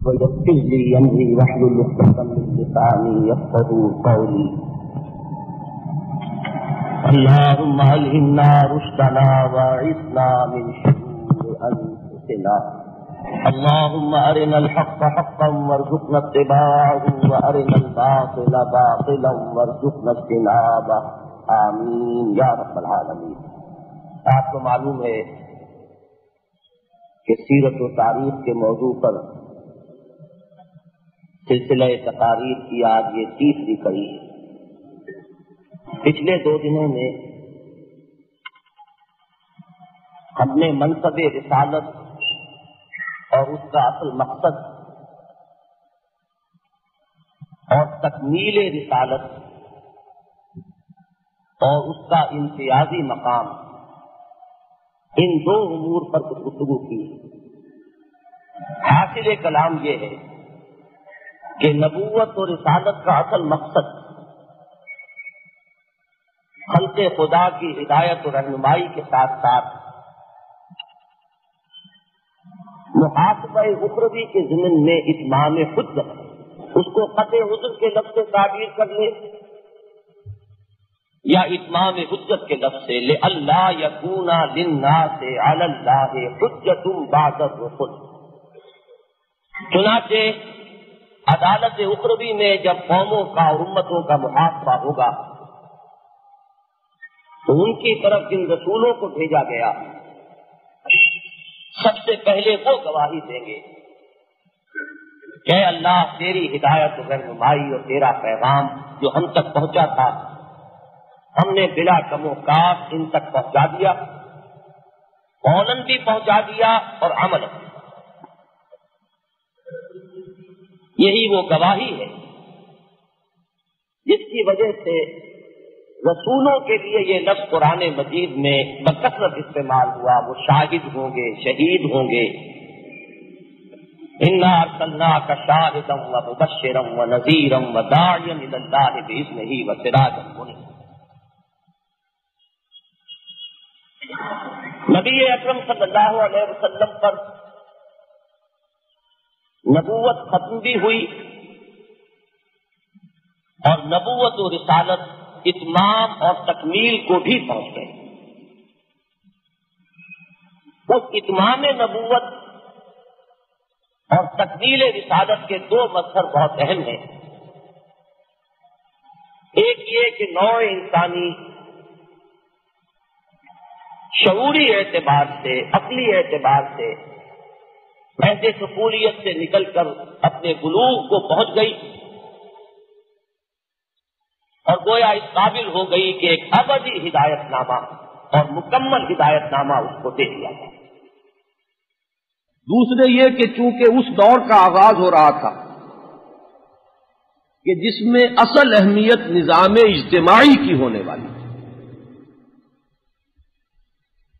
ويسر لي أمري واحلل عقدة من لساني يفقهوا قولي. اللهم ألهمنا رشدنا وأعصمنا من شرور أنفسنا. اللهم أرنا الحق حقا وارزقنا اتباعه وأرنا الباطل باطلا وارزقنا اجتنابه. آمین یا رب العالمین. آپ کو معلوم ہے کہ سیرت و تاریخ کے موضوع پر سلسلہ تقاریر کی آج یہ تیسری کڑی ہے. پچھلے 2 دنوں میں ہم نے منصب رسالت اور اس کا اصل مقصد اور تکمیل رسالت اور اس کا امتیازی مقام، ان 2 امور پر کچھ گفتگو کی. حاصل کلام یہ ہے کہ نبوت اور رسالت کا اصل مقصد خلق خدا کی ہدایت اور رہنمائی کے ساتھ ساتھ محاسبہ اخروی کے ضمن میں اتمام حجت، اس کو قطع عذر کے لفظ سے تعبیر کر لے یا اتمام حجت کے لفظ سے لئلا یکون للناس علی اللہ حجت بعد الرسل. چنانچہ عدالت اخروی میں جب قوموں کا اور امتوں کا محاسبہ ہوگا تو ان کی طرف جن رسولوں کو بھیجا گیا سب سے پہلے وہ گواہی دیں گے کہ اللہ تیری ہدایت و رہنمائی اور تیرا پیغام جو ہم تک پہنچا تھا ہم نے بلا کم و کاف ان تک پہنچا دیا، قولاً بھی پہنچا دیا اور عمل. یہی وہ گواہی ہے جس کی وجہ سے رسولوں کے لیے یہ لفظ قرآن مجید میں بکثرت استعمال ہوا. وہ شاہد ہوں گے، شہید ہوں گے. انا ارسلناک شاہدا ومبشرا ونذیرا وداعیا الی اللہ باذنہ وسراجا منیرا. نبی اکرم صلی اللہ علیہ وسلم پر نبوت ختم بھی ہوئی اور نبوت و رسالت اتمام اور تکمیل کو بھی پہنچ گئے. اس اتمام نبوت اور تکمیل رسالت کے 2 مظہر بہت اہم ہیں. ایک یہ کہ نوع انسانی شعوری اعتبار سے، عقلی اعتبار سے ایسے سکولیت سے نکل کر اپنے بلوغ کو پہنچ گئی اور گویا اس قابل ہو گئی کہ ایک ابدی ہدایت نامہ اور مکمل ہدایت نامہ اس کو دے دیا گیا. دوسرے یہ کہ چونکہ اس دور کا آغاز ہو رہا تھا کہ جس میں اصل اہمیت نظام اجتماعی کی ہونے والی،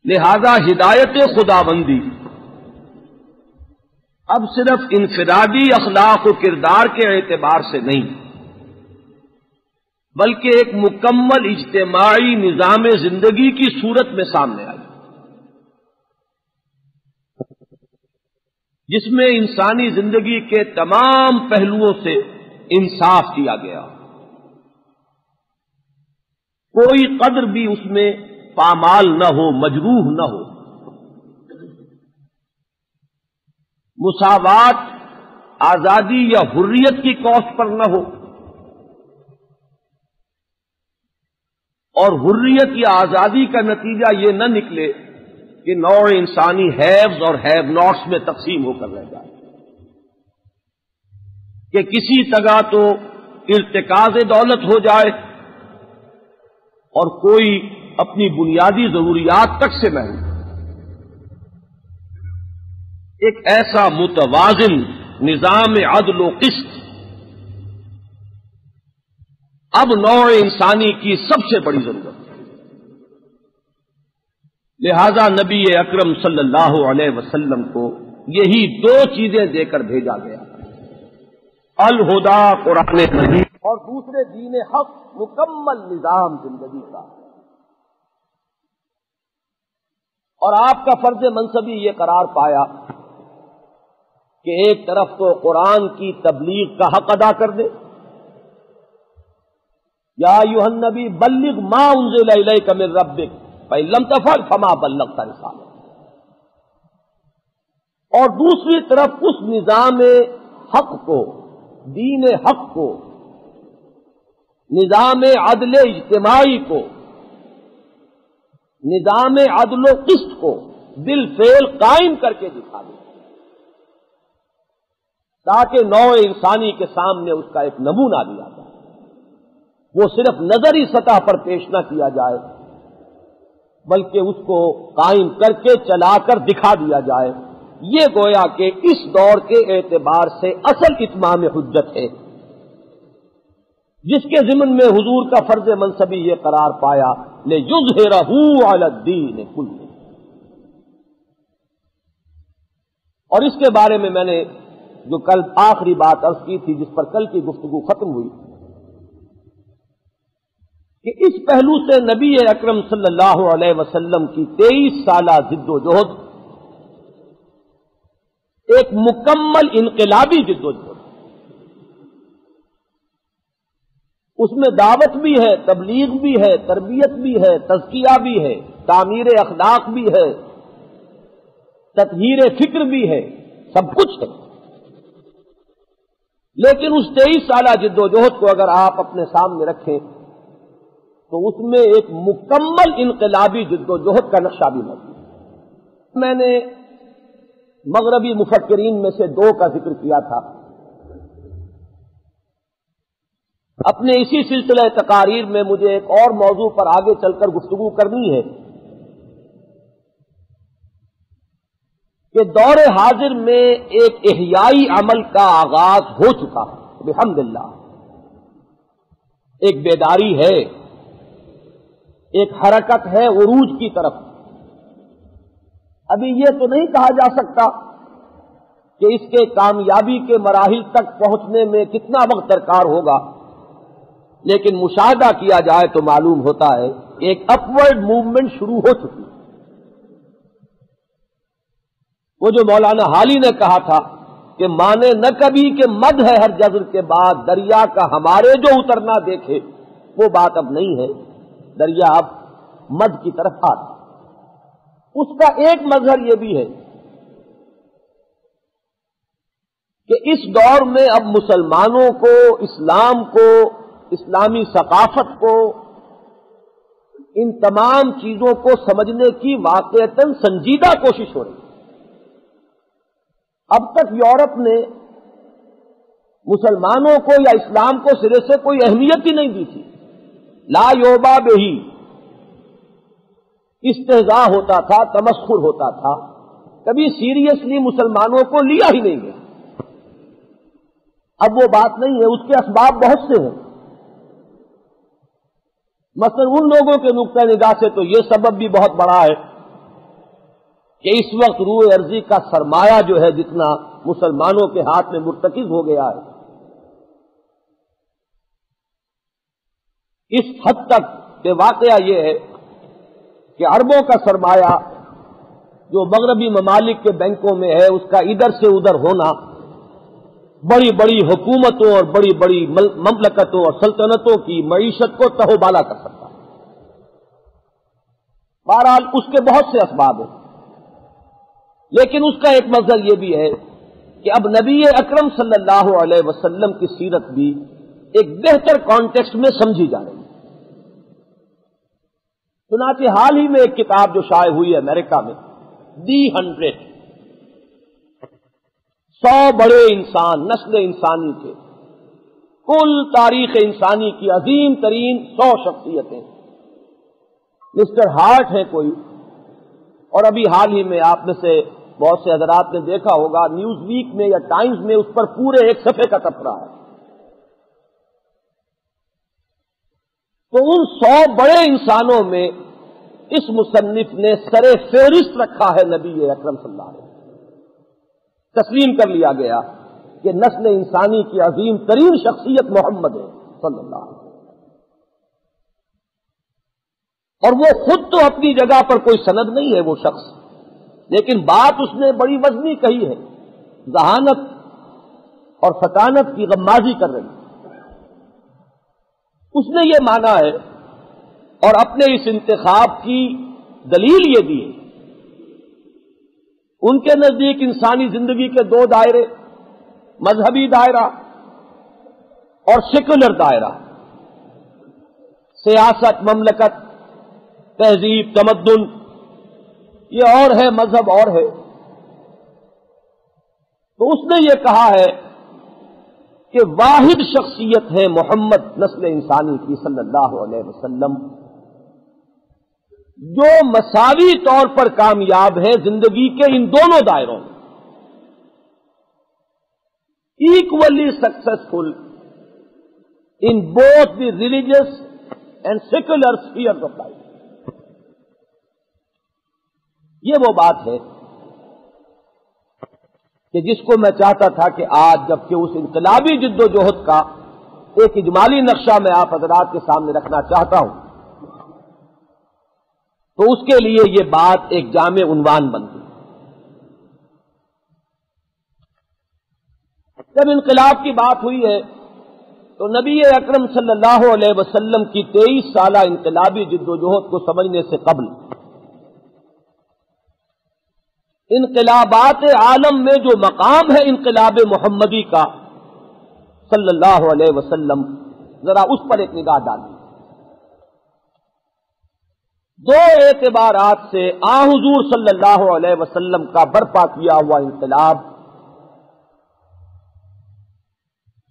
لہذا ہدایت خداوندی اب صرف انفرادی اخلاق و کردار کے اعتبار سے نہیں بلکہ ایک مکمل اجتماعی نظام زندگی کی صورت میں سامنے آئی، جس میں انسانی زندگی کے تمام پہلوؤں سے انصاف کیا گیا. کوئی قدر بھی اس میں پامال نہ ہو، مجروح نہ ہو. مساوات آزادی یا حریت کی کوسٹ پر نہ ہو اور حریت یا آزادی کا نتیجہ یہ نہ نکلے کہ نوع انسانی ہیوز اور ہیو ناٹس میں تقسیم ہو کر رہ جائے، کہ کسی طرح تو ارتکاز دولت ہو جائے اور کوئی اپنی بنیادی ضروریات تک سے محروم. ایک ایسا متوازن نظام عدل و قسط اب نوع انسانی کی سب سے بڑی ضرورت ہے. لہذا نبی اکرم صلی اللہ علیہ وسلم کو یہی 2 چیزیں دے کر بھیجا گیا، الہدا قرآن مجید اور دوسرے دین حق، مکمل نظام زندگی کا. اور آپ کا فرض منصبی یہ قرار پایا کہ ایک طرف تو قرآن کی تبلیغ کا حق ادا کر دے، یا ایھا النبی بلغ ما انزل الیک من ربک فإن لم تفعل فما بلغت رسالتہ، اور دوسری طرف اس نظام حق کو، دین حق کو، نظام عدل اجتماعی کو، نظام عدل و قسط کو بالفعل قائم کر کے دکھا دے، تاکہ نوع انسانی کے سامنے اس کا ایک نمونہ دیا جائے، وہ صرف نظری سطح پر پیش نہ کیا جائے بلکہ اس کو قائم کر کے چلا کر دکھا دیا جائے۔ یہ گویا کہ اس دور کے اعتبار سے اصل اتمام حجت ہے، جس کے ضمن میں حضور کا فرض منصبی یہ قرار پایا لِیُظْہِرَہُ عَلَى الدِّینِ کُلِّہ۔ اور اس کے بارے میں نے جو کل آخری بات عرض کی تھی، جس پر کل کی گفتگو ختم ہوئی، کہ اس پہلو سے نبی اکرم صلی اللہ علیہ وسلم کی 23 سالہ جد و جہد ایک مکمل انقلابی جد و جہد، اس میں دعوت بھی ہے، تبلیغ بھی ہے، تربیت بھی ہے، تزکیہ بھی ہے، تعمیر اخلاق بھی ہے، تطہیر فکر بھی ہے، سب کچھ ہے۔ لیکن اس 23 سالہ جد و جہد کو اگر آپ اپنے سامنے رکھیں تو اس میں ایک مکمل انقلابی جد و جہد کا نقشہ بھی موجود ہے۔ میں نے مغربی مفکرین میں سے 2 کا ذکر کیا تھا، اپنے اسی سلسلہ تقاریر میں مجھے ایک اور موضوع پر آگے چل کر گفتگو کرنی ہے کہ دور حاضر میں ایک احیائی عمل کا آغاز ہو چکا ہے بحمداللہ، ایک بیداری ہے، ایک حرکت ہے عروج کی طرف۔ ابھی یہ تو نہیں کہا جا سکتا کہ اس کے کامیابی کے مراحل تک پہنچنے میں کتنا وقت درکار ہوگا، لیکن مشاہدہ کیا جائے تو معلوم ہوتا ہے ایک اپورڈ موومنٹ شروع ہو چکی ہے۔ وہ جو مولانا حالی نے کہا تھا کہ مانے نہ کبھی کہ مد ہے ہر جزر کے بعد دریا کا ہمارے جو اترنا دیکھے، وہ بات اب نہیں ہے، دریا اب مد کی طرف آ رہا۔ اس کا ایک مظہر یہ بھی ہے کہ اس دور میں اب مسلمانوں کو، اسلام کو، اسلامی ثقافت کو، ان تمام چیزوں کو سمجھنے کی واقعتاً سنجیدہ کوشش ہو رہی ہے۔ اب تک یورپ نے مسلمانوں کو یا اسلام کو سرے سے کوئی اہمیت ہی نہیں دی تھی، لا یوبا بہی، استہزاء ہوتا تھا، تمسخر ہوتا تھا، کبھی سیریسلی مسلمانوں کو لیا ہی نہیں گیا۔ اب وہ بات نہیں ہے، اس کے اسباب بہت سے ہیں۔ مثلا ان لوگوں کے نقطہ نگاہ سے تو یہ سبب بھی بہت بڑا ہے کہ اس وقت روح ارضی کا سرمایہ جو ہے جتنا مسلمانوں کے ہاتھ میں مرتکز ہو گیا ہے، اس حد تک کہ واقعہ یہ ہے کہ اربوں کا سرمایہ جو مغربی ممالک کے بینکوں میں ہے، اس کا ادھر سے ادھر ہونا بڑی بڑی حکومتوں اور بڑی بڑی مملکتوں اور سلطنتوں کی معیشت کو تہو بالا کر سکتا ہے۔ بہرحال اس کے بہت سے اسباب ہیں، لیکن اس کا ایک مظہر یہ بھی ہے کہ اب نبی اکرم صلی اللہ علیہ وسلم کی سیرت بھی ایک بہتر کانٹیکسٹ میں سمجھی جا رہی ہے۔ چنانچہ حال ہی میں ایک کتاب جو شائع ہوئی ہے امریکہ میں، دی 100 بڑے انسان نسل انسانی کے، کل تاریخ انسانی کی عظیم ترین 100 شخصیتیں، مسٹر ہارٹ ہیں کوئی، اور ابھی حال ہی میں آپ میں سے بہت سے حضرات نے دیکھا ہوگا نیوز ویک میں یا ٹائمز میں اس پر پورے ایک صفحے کا تبصرہ ہے۔ تو ان 100 بڑے انسانوں میں اس مصنف نے سر فہرست رکھا ہے نبی اکرم صلی اللہ علیہ وسلم۔ تسلیم کر لیا گیا کہ نسل انسانی کی عظیم ترین شخصیت محمد ہے صلی اللہ علیہ وسلم، اور وہ خود تو اپنی جگہ پر کوئی سند نہیں ہے وہ شخص، لیکن بات اس نے بڑی وزنی کہی ہے ذہانت اور فطانت کی غمازی کر رہی ہے. اس نے یہ مانا ہے اور اپنے اس انتخاب کی دلیل یہ دی ہے. ان کے نزدیک انسانی زندگی کے دو دائرے، مذہبی دائرہ اور سیکولر دائرہ، سیاست، مملکت، تہذیب، تمدن، یہ اور ہے، مذہب اور ہے. تو اس نے یہ کہا ہے کہ واحد شخصیت ہے محمد نسل انسانی کی صلی اللہ علیہ وسلم، جو مساوی طور پر کامیاب ہے زندگی کے ان دونوں دائروں میں، equally successful in both the religious and secular spheres of life. یہ وہ بات ہے کہ جس کو میں چاہتا تھا کہ آج جبکہ اس انقلابی جد و جہد کا ایک اجمالی نقشہ میں آپ حضرات کے سامنے رکھنا چاہتا ہوں، تو اس کے لیے یہ بات ایک جامع عنوان بنتی. جب انقلاب کی بات ہوئی ہے تو نبی اکرم صلی اللہ علیہ وسلم کی 23 سالہ انقلابی جد و جہد کو سمجھنے سے قبل انقلابات عالم میں جو مقام ہے انقلاب محمدی کا صلی اللہ علیہ وسلم، ذرا اس پر ایک نگاہ ڈالیے. دو اعتبارات سے حضور صلی اللہ علیہ وسلم کا برپا کیا ہوا انقلاب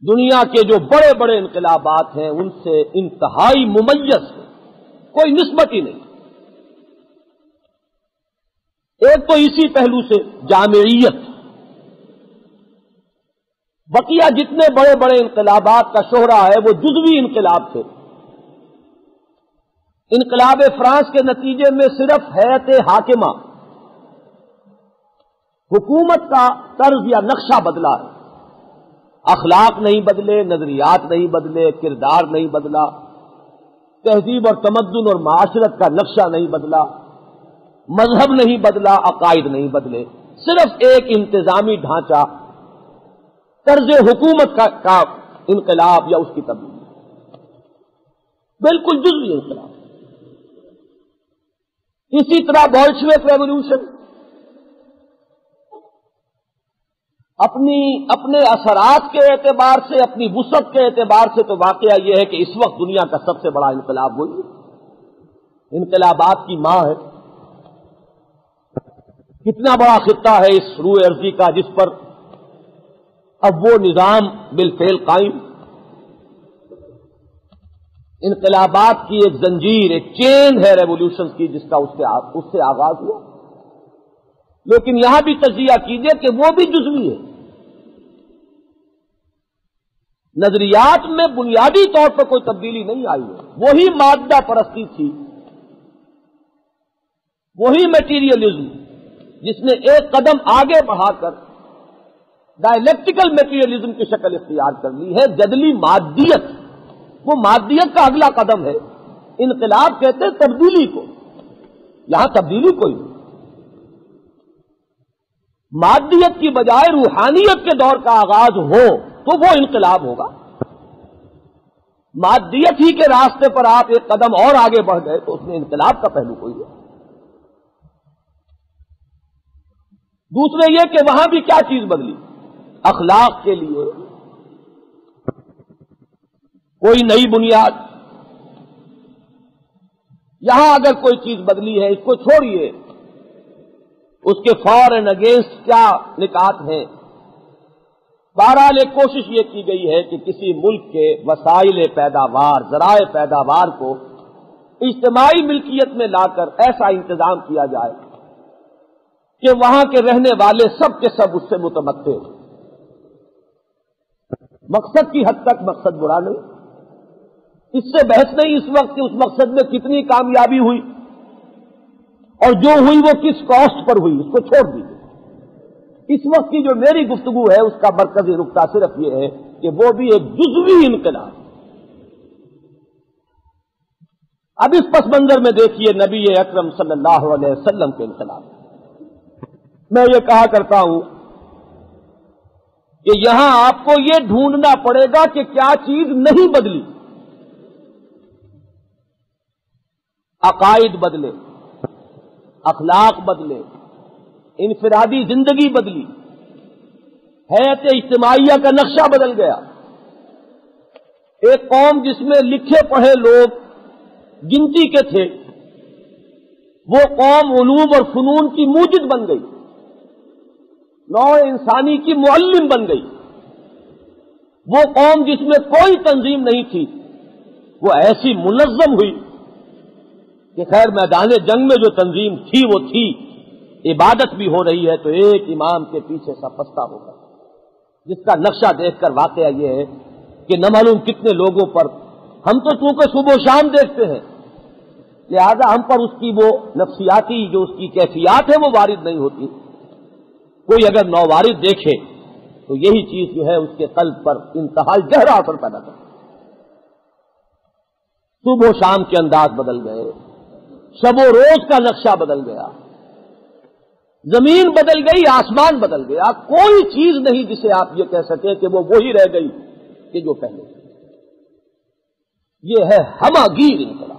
دنیا کے جو بڑے بڑے انقلابات ہیں ان سے انتہائی ممیز ہے، کوئی نسبت ہی نہیں. ایک تو اسی پہلو سے جامعیت، بقیہ جتنے بڑے بڑے انقلابات کا شہرہ ہے وہ جزوی انقلاب تھے. انقلاب فرانس کے نتیجے میں صرف ہیئت حاکمہ، حکومت کا طرز یا نقشہ بدلا ہے، اخلاق نہیں بدلے، نظریات نہیں بدلے، کردار نہیں بدلا، تہذیب اور تمدن اور معاشرت کا نقشہ نہیں بدلا، مذہب نہیں بدلا، عقائد نہیں بدلے، صرف ایک انتظامی ڈھانچہ، طرز حکومت کا انقلاب یا اس کی تبدیلی، بالکل جزوی انقلاب. اسی طرح بولشوک ریولوشن اپنے اثرات کے اعتبار سے، اپنی وسعت کے اعتبار سے تو واقعہ یہ ہے کہ اس وقت دنیا کا سب سے بڑا انقلاب ہوئی، انقلابات کی ماں ہے. کتنا بڑا خطہ ہے اس روئے ارضی کا جس پر اب وہ نظام بالفعل قائم. انقلابات کی ایک زنجیر، ایک چین ہے ریولیوشن کی جس کا اس سے آغاز ہوا. لیکن یہاں بھی تجزیہ کیجئے کہ وہ بھی جزوی ہے. نظریات میں بنیادی طور پر کوئی تبدیلی نہیں آئی ہے، وہی مادہ پرستی تھی، وہی میٹیریلزم جس نے ایک قدم آگے بڑھا کر ڈائلیکٹیکل میٹیریلزم کی شکل اختیار کر لی ہے. جدلی مادیت، وہ مادیت کا اگلا قدم ہے. انقلاب کہتے ہیں تبدیلی کو، یہاں تبدیلی کوئی نہیں. مادیت کی بجائے روحانیت کے دور کا آغاز ہو تو وہ انقلاب ہوگا. مادیت ہی کے راستے پر آپ ایک قدم اور آگے بڑھ گئے تو اس میں انقلاب کا پہلو کوئی ہے. دوسرے یہ کہ وہاں بھی کیا چیز بدلی، اخلاق کے لیے کوئی نئی بنیاد. یہاں اگر کوئی چیز بدلی ہے اس کو چھوڑیے، اس کے فار اینڈ اگینسٹ کیا نکات ہیں. بہرحال ایک کوشش یہ کی گئی ہے کہ کسی ملک کے وسائل پیداوار، ذرائع پیداوار کو اجتماعی ملکیت میں لا کر ایسا انتظام کیا جائے کہ وہاں کے رہنے والے سب کے سب اس سے متمتع ہوں. مقصد کی حد تک مقصد برا نہیں، اس سے بحث نہیں اس وقت کہ اس مقصد میں کتنی کامیابی ہوئی اور جو ہوئی وہ کس کاسٹ پر ہوئی، اس کو چھوڑ دیجیے. اس وقت کی جو میری گفتگو ہے اس کا مرکزی نقطہ صرف یہ ہے کہ وہ بھی ایک جزوی انقلاب. اب اس پس منظر میں دیکھیے نبی اکرم صلی اللہ علیہ وسلم کے انقلاب. میں یہ کہا کرتا ہوں کہ یہاں آپ کو یہ ڈھونڈنا پڑے گا کہ کیا چیز نہیں بدلی. عقائد بدلے، اخلاق بدلے، انفرادی زندگی بدلی، حیات اجتماعیہ کا نقشہ بدل گیا. ایک قوم جس میں لکھے پڑھے لوگ گنتی کے تھے، وہ قوم علوم اور فنون کی موجد بن گئی، نوع انسانی کی معلم بن گئی. وہ قوم جس میں کوئی تنظیم نہیں تھی، وہ ایسی منظم ہوئی کہ خیر میدان جنگ میں جو تنظیم تھی وہ تھی، عبادت بھی ہو رہی ہے تو ایک امام کے پیچھے سب بستہ ہوگا، جس کا نقشہ دیکھ کر واقعہ یہ ہے کہ نہ معلوم کتنے لوگوں پر، ہم تو چونکہ صبح و شام دیکھتے ہیں لہذا ہم پر اس کی وہ نفسیاتی جو اس کی کیفیات ہے وہ وارد نہیں ہوتی. کوئی اگر نووارد دیکھے تو یہی چیز جو ہے اس کے قلب پر انتہائی گہرا اثر پیدا کرتی. صبح و شام کے انداز بدل گئے، شب و روز کا نقشہ بدل گیا، زمین بدل گئی، آسمان بدل گیا. کوئی چیز نہیں جسے آپ یہ کہہ سکیں کہ وہ وہی رہ گئی کہ جو پہلے. یہ ہے ہماگیر انقلاب.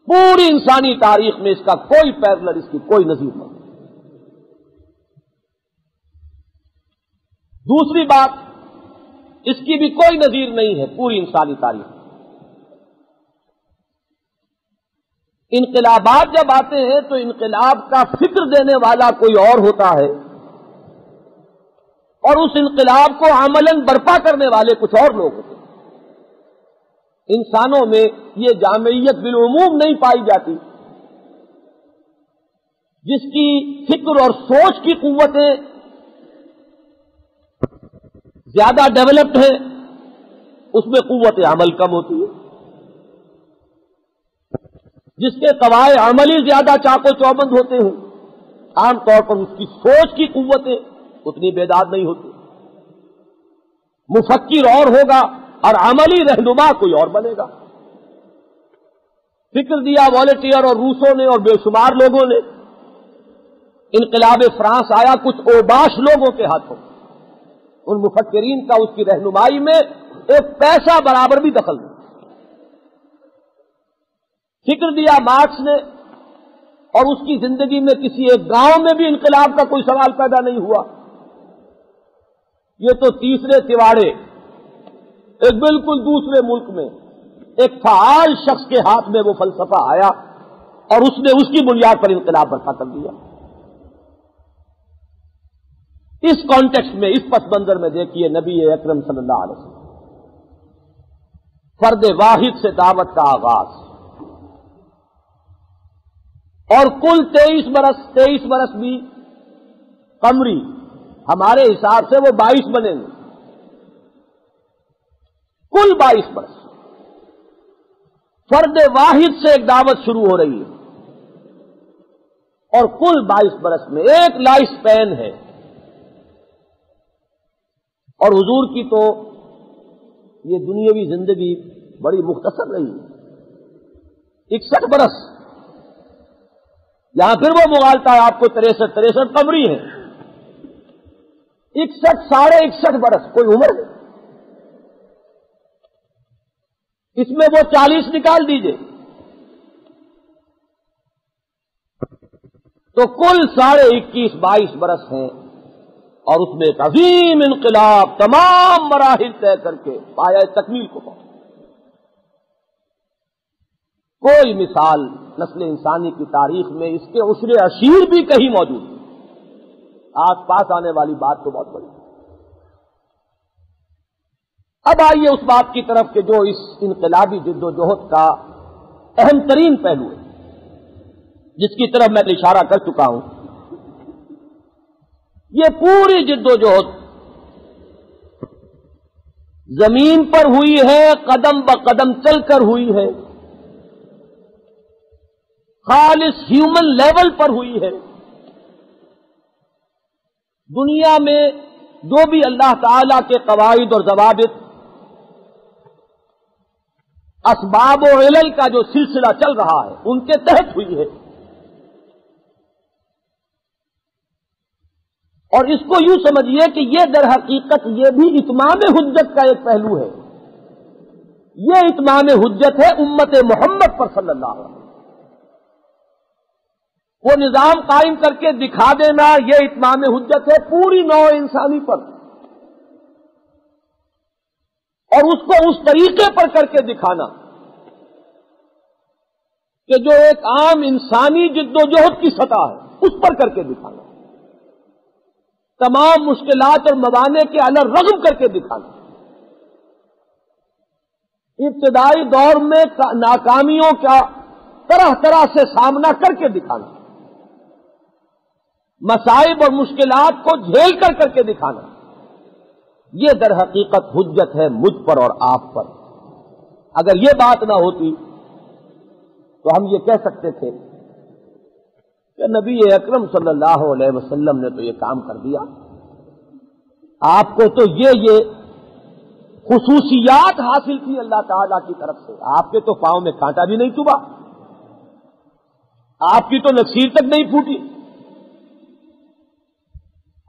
پوری انسانی تاریخ میں اس کا کوئی پیرلر، اس کی کوئی نظیر نہیں. دوسری بات، اس کی بھی کوئی نظیر نہیں ہے پوری انسانی تاریخ. انقلابات جب آتے ہیں تو انقلاب کا فکر دینے والا کوئی اور ہوتا ہے اور اس انقلاب کو عملاً برپا کرنے والے کچھ اور لوگ ہوتے ہیں. انسانوں میں یہ جامعیت بالعموم نہیں پائی جاتی. جس کی فکر اور سوچ کی قوتیں زیادہ ڈیولپڈ ہیں اس میں قوت عمل کم ہوتی ہے. جس کے قواعد عملی زیادہ چاق و چوبند ہوتے ہیں عام طور پر اس کی سوچ کی قوتیں اتنی بیدار نہیں ہوتی. مفکر اور ہوگا اور عملی رہنما کوئی اور بنے گا. فکر دیا والٹیئر اور روسوں نے اور بے شمار لوگوں نے. انقلاب فرانس آیا کچھ اوباش لوگوں کے ہاتھوں. ان مفکرین کا اس کی رہنمائی میں ایک پیسہ برابر بھی دخل نہیں. فکر دیا مارکس نے اور اس کی زندگی میں کسی ایک گاؤں میں بھی انقلاب کا کوئی سوال پیدا نہیں ہوا. یہ تو تیسرے تیواڑے ایک بالکل دوسرے ملک میں ایک فعال شخص کے ہاتھ میں وہ فلسفہ آیا اور اس نے اس کی بنیاد پر انقلاب برپا کر دیا. اس کانٹیکسٹ میں، اس پس منظر میں دیکھیے نبی اکرم صلی اللہ علیہ وسلم فرد واحد سے دعوت کا آغاز اور کل 23 برس بھی قمری ہمارے حساب سے وہ 22 بنے گے. کل 22 برس فرد واحد سے ایک دعوت شروع ہو رہی ہے اور کل 22 برس میں ایک لائف سپین ہے. اور حضور کی تو یہ دنیاوی زندگی بڑی مختصر رہی ہے، 61 برس. یہاں پھر وہ مغالطہ ہے آپ کو 63 قمری ہے. 61 ساڑھے 61 برس کوئی عمر نہیں. اس میں وہ 40 نکال دیجئے تو کل 21.5-22 برس ہیں. اور اس میں ایک عظیم انقلاب تمام مراحل طے کر کے پایہ تکمیل کو پہنچا. کوئی مثال نسل انسانی کی تاریخ میں اس کے عشر اشیر بھی کہیں موجود نہیں. آس پاس آنے والی بات تو بہت بڑی. اب آئیے اس بات کی طرف کہ جو اس انقلابی جد و جہد کا اہم ترین پہلو ہے جس کی طرف میں اشارہ کر چکا ہوں. یہ پوری جد و جہد زمین پر ہوئی ہے، قدم بقدم چل کر ہوئی ہے، خالص ہیومن لیول پر ہوئی ہے. دنیا میں جو بھی اللہ تعالی کے قواعد اور ضوابط، اسباب و علل کا جو سلسلہ چل رہا ہے ان کے تحت ہوئی ہے. اور اس کو یوں سمجھیے کہ یہ در حقیقت یہ بھی اتمام حجت کا ایک پہلو ہے. یہ اتمام حجت ہے امت محمد پر صلی اللہ علیہ وسلم. وہ نظام قائم کر کے دکھا دینا یہ اتمام حجت ہے پوری نوع انسانی پر، اور اس کو اس طریقے پر کر کے دکھانا کہ جو ایک عام انسانی جد و جہد کی سطح ہے اس پر کر کے دکھانا، تمام مشکلات اور موانع کے علی رغم کر کے دکھانا، ابتدائی دور میں ناکامیوں کا طرح طرح سے سامنا کر کے دکھانا، مصائب اور مشکلات کو جھیل کر کے دکھانا، یہ در حقیقت حجت ہے مجھ پر اور آپ پر. اگر یہ بات نہ ہوتی تو ہم یہ کہہ سکتے تھے کہ نبی اکرم صلی اللہ علیہ وسلم نے تو یہ کام کر دیا، آپ کو تو یہ خصوصیات حاصل تھی اللہ تعالی کی طرف سے، آپ کے تو پاؤں میں کانٹا بھی نہیں چبھا، آپ کی تو نخسیر تک نہیں پھوٹی،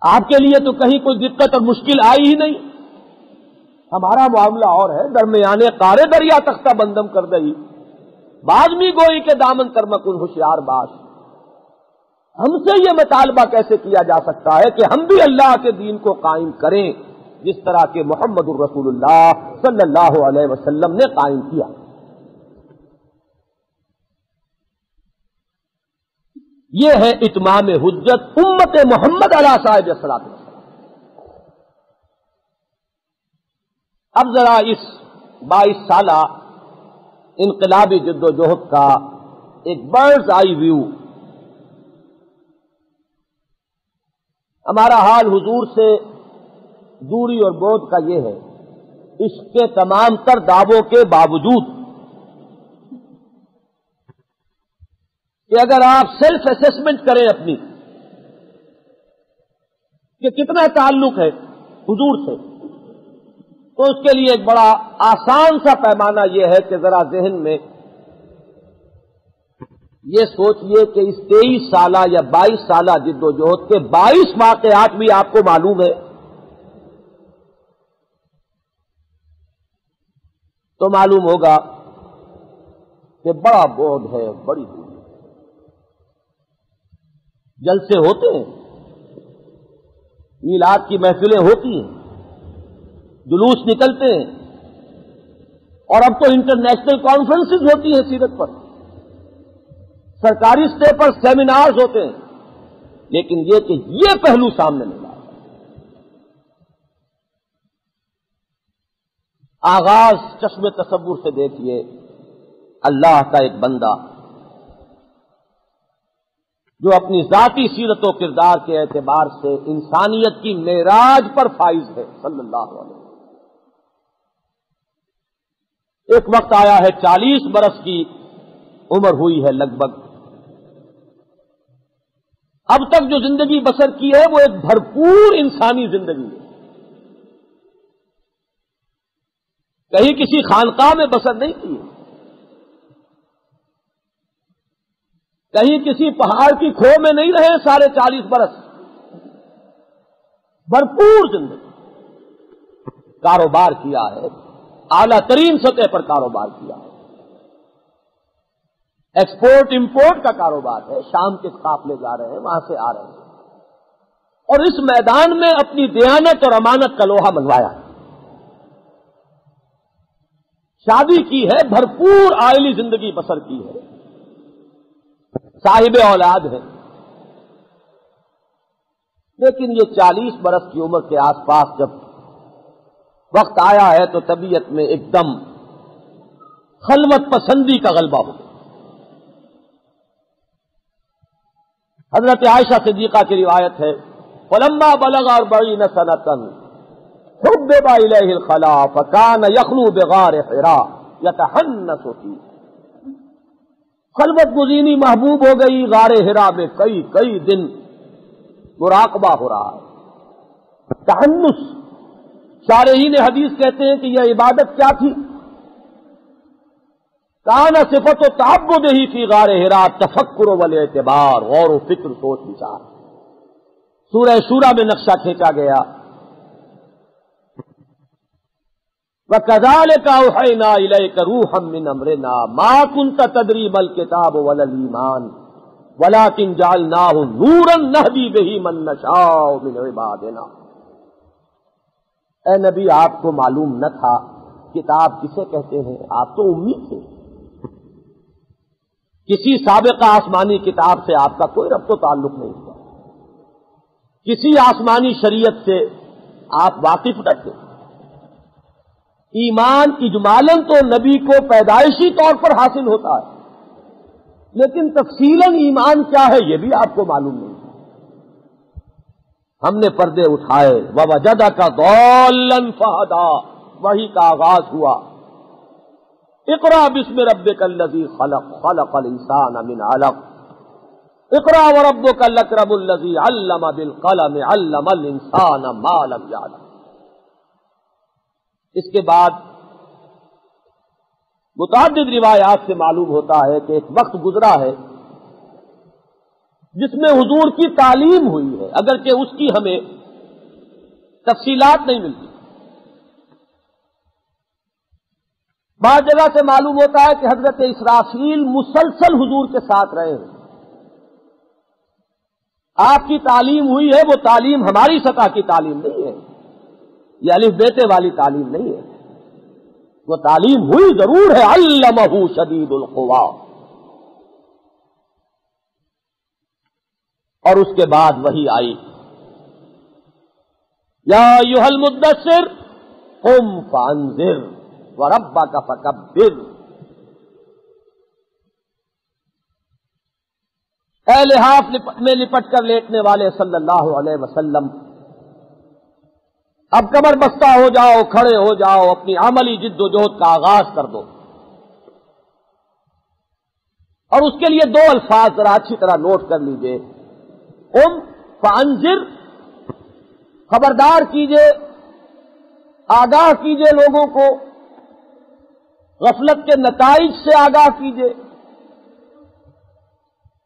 آپ کے لیے تو کہیں کوئی دقت اور مشکل آئی ہی نہیں. ہمارا معاملہ اور ہے، درمیانے قارے دریا تختہ بندم کر دئی، بازمی گوئی کے دامن کر مکن ہوشیار باش. ہم سے یہ مطالبہ کیسے کیا جا سکتا ہے کہ ہم بھی اللہ کے دین کو قائم کریں جس طرح کہ محمد الرسول اللہ صلی اللہ علیہ وسلم نے قائم کیا. یہ ہے اتمام حجت امت محمد علیہ صاحب الصلوۃ والسلام. اب ذرا اس 22 سالہ انقلابی جد و جہد کا ایک برڈز آئی ویو، ہمارا حال حضور سے دوری اور بعد کا یہ ہے، اس کے تمام تر دعووں کے باوجود کہ اگر آپ سیلف اسیسمنٹ کریں اپنی کہ کتنا تعلق ہے حضور سے، تو اس کے لیے ایک بڑا آسان سا پیمانہ یہ ہے کہ ذرا ذہن میں یہ سوچئے کہ اس 23 سالہ یا 22 سالہ جد و جہد کے 22 واقعات بھی آپ کو معلوم ہے تو معلوم ہوگا کہ بڑا بودھ ہے، بڑی دوری. جلسے ہوتے ہیں، میلاد کی محفلیں ہوتی ہیں، جلوس نکلتے ہیں، اور اب تو انٹرنیشنل کانفرنسز ہوتی ہیں سیرت پر، سرکاری سطح پر سیمینارز ہوتے ہیں، لیکن یہ کہ یہ پہلو سامنے نہیں آیا. آغاز چشم تصور سے دیکھیے، اللہ کا ایک بندہ جو اپنی ذاتی سیرت و کردار کے اعتبار سے انسانیت کی معراج پر فائز ہے صلی اللہ علیہ وسلم. ایک وقت آیا ہے 40 برس کی عمر ہوئی ہے لگ بھگ، اب تک جو زندگی بسر کی ہے وہ ایک بھرپور انسانی زندگی ہے، کہیں کسی خانقاہ میں بسر نہیں کی ہے، کہیں کسی پہاڑ کی کھو میں نہیں رہے 40.5 برس، بھرپور زندگی. کاروبار کیا ہے، اعلیٰ ترین سطح پر کاروبار کیا ہے، ایکسپورٹ امپورٹ کا کاروبار ہے، شام کے قافلے جا رہے ہیں، وہاں سے آ رہے ہیں، اور اس میدان میں اپنی دیانت اور امانت کا لوہا منوایا ہے. شادی کی ہے، بھرپور عائلی زندگی بسر کی ہے، صاحب اولاد ہے، لیکن یہ 40 برس کی عمر کے آس پاس جب وقت آیا ہے تو طبیعت میں ایک دم خلوت پسندی کا غلبہ ہو. حضرت عائشہ صدیقہ کی روایت ہے، فلما بلغ 40 سنة حبب إليه الخلاء فكان يخلو بغار حراء يتحنث فيه. خلوت گزینی محبوب ہو گئی، غار حرا میں کئی دن مراقبہ ہو رہا ہے. تحنث، شارحین حدیث کہتے ہیں کہ یہ عبادت کیا تھی؟ کان صفت و تعبد ہی فی غار حرا تفکر والاعتبار، غور و فکر، سوچ بچار. سورہ شورى میں نقشہ کھینچا گیا، وَكَذَلِكَ أَوْحَيْنَا إِلَيْكَ رُوحًا مِّنْ أَمْرِنَا مَا كُنْتَ تَدْرِي مَا الْكِتَابُ وَلَا الْإِيمَانُ وَلَكِنْ جَعَلْنَاهُ نُورًا نَهْدِي بِهِ مَن نَّشَاءُ مِنْ عِبَادِنَا۔ اے نبی، آپ کو معلوم نہ تھا کتاب کسے کہتے ہیں؟ آپ تو امی تھے، کسی سابقہ آسمانی کتاب سے آپ کا کوئی ربط و تعلق نہیں تھا، کسی آسمانی شریعت سے آپ واقف نہ تھے۔ ایمان اجمالاً تو نبی کو پیدائشی طور پر حاصل ہوتا ہے، لیکن تفصیلاً ایمان کیا ہے یہ بھی آپ کو معلوم نہیں۔ ہم نے پردے اٹھائے، وَوَجَدَكَ ضَالًّا فَهَدَىٰ، وہی کا آغاز ہوا، اقرأ بسم ربک الذی خلق، خلق الانسان من علق، اقرأ وربک الاکرم الذی علم بالقلم، علم الانسان ما لم یعلم۔ اس کے بعد متعدد روایات سے معلوم ہوتا ہے کہ ایک وقت گزرا ہے جس میں حضور کی تعلیم ہوئی ہے، اگرچہ اس کی ہمیں تفصیلات نہیں ملتی۔ بعض جگہ سے معلوم ہوتا ہے کہ حضرت اسرافیل مسلسل حضور کے ساتھ رہے ہیں۔ آپ کی تعلیم ہوئی ہے، وہ تعلیم ہماری سطح کی تعلیم نہیں ہے، یہ الف بیٹے والی تعلیم نہیں ہے، وہ تعلیم ہوئی ضرور ہے، علمہ شدید القوا۔ اور اس کے بعد وہی آئی، یا ایھا المدثر قم فانذر وربک فکبر۔ اے لحاف میں لپٹ کر لیٹنے والے صلی اللہ علیہ وسلم، اب کمر بستہ ہو جاؤ، کھڑے ہو جاؤ، اپنی عملی جد و جہد کا آغاز کر دو۔ اور اس کے لیے دو الفاظ ذرا اچھی طرح نوٹ کر لیجئے، قم فانذر، خبردار کیجئے، آگاہ کیجئے لوگوں کو، غفلت کے نتائج سے آگاہ کیجئے،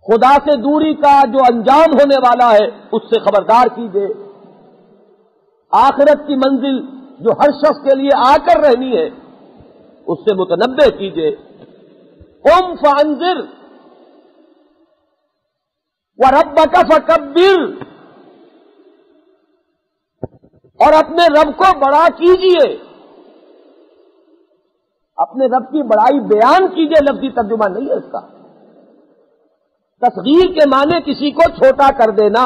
خدا سے دوری کا جو انجام ہونے والا ہے اس سے خبردار کیجئے، آخرت کی منزل جو ہر شخص کے لیے آ کر رہنی ہے اس سے متنبہ کیجئے۔ قم فانذر وربک فکبر، اور اپنے رب کو بڑا کیجئے، اپنے رب کی بڑائی بیان کیجئے، لفظی ترجمہ نہیں ہے اس کا۔ تصغیر کے معنی کسی کو چھوٹا کر دینا،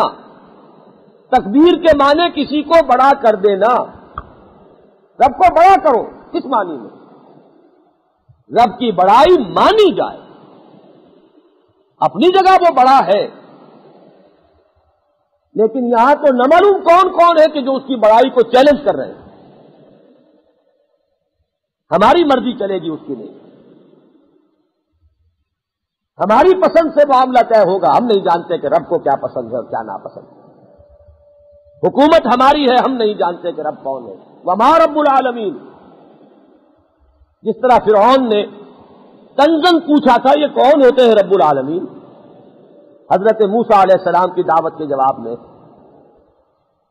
تکبیر کے معنی کسی کو بڑا کر دینا۔ رب کو بڑا کرو، کس معنی میں؟ رب کی بڑائی مانی جائے، اپنی جگہ وہ بڑا ہے، لیکن یہاں تو نہ معلوم کون کون ہے کہ جو اس کی بڑائی کو چیلنج کر رہے ہیں۔ ہماری مرضی چلے گی اس کی نہیں، ہماری پسند سے معاملہ طے ہوگا۔ ہم نہیں جانتے کہ رب کو کیا پسند ہے اور کیا ناپسند ہے، حکومت ہماری ہے، ہم نہیں جانتے کہ رب کون ہے۔ وما رب العالمین، جس طرح فرعون نے تنزن پوچھا تھا یہ کون ہوتے ہیں رب العالمین، حضرت موسیٰ علیہ السلام کی دعوت کے جواب میں،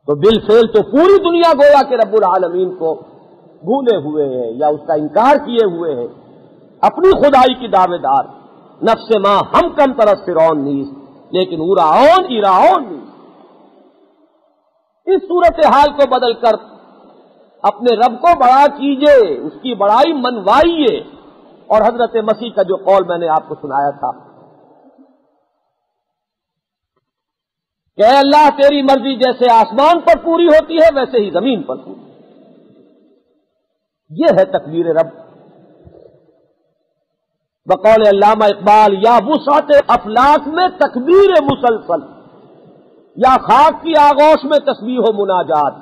تو بالفعل تو پوری دنیا گویا کہ رب العالمین کو بھولے ہوئے ہیں یا اس کا انکار کیے ہوئے ہیں، اپنی خدائی کی دعوے دار، نفس ماں ہم کم طرف فرعون نیز لیکن اوراون ایراون نیز۔ اس صورتحال کو بدل کر اپنے رب کو بڑا کیجئے، اس کی بڑائی منوائیے، اور حضرت مسیح کا جو قول میں نے آپ کو سنایا تھا کہ اے اللہ تیری مرضی جیسے آسمان پر پوری ہوتی ہے ویسے ہی زمین پر پوری، یہ ہے تکبیر رب۔ بقول علامہ اقبال، یا وسعت افلاک میں تکبیر مسلسل، یا خاک کی آغوش میں تسبیح و مناجات،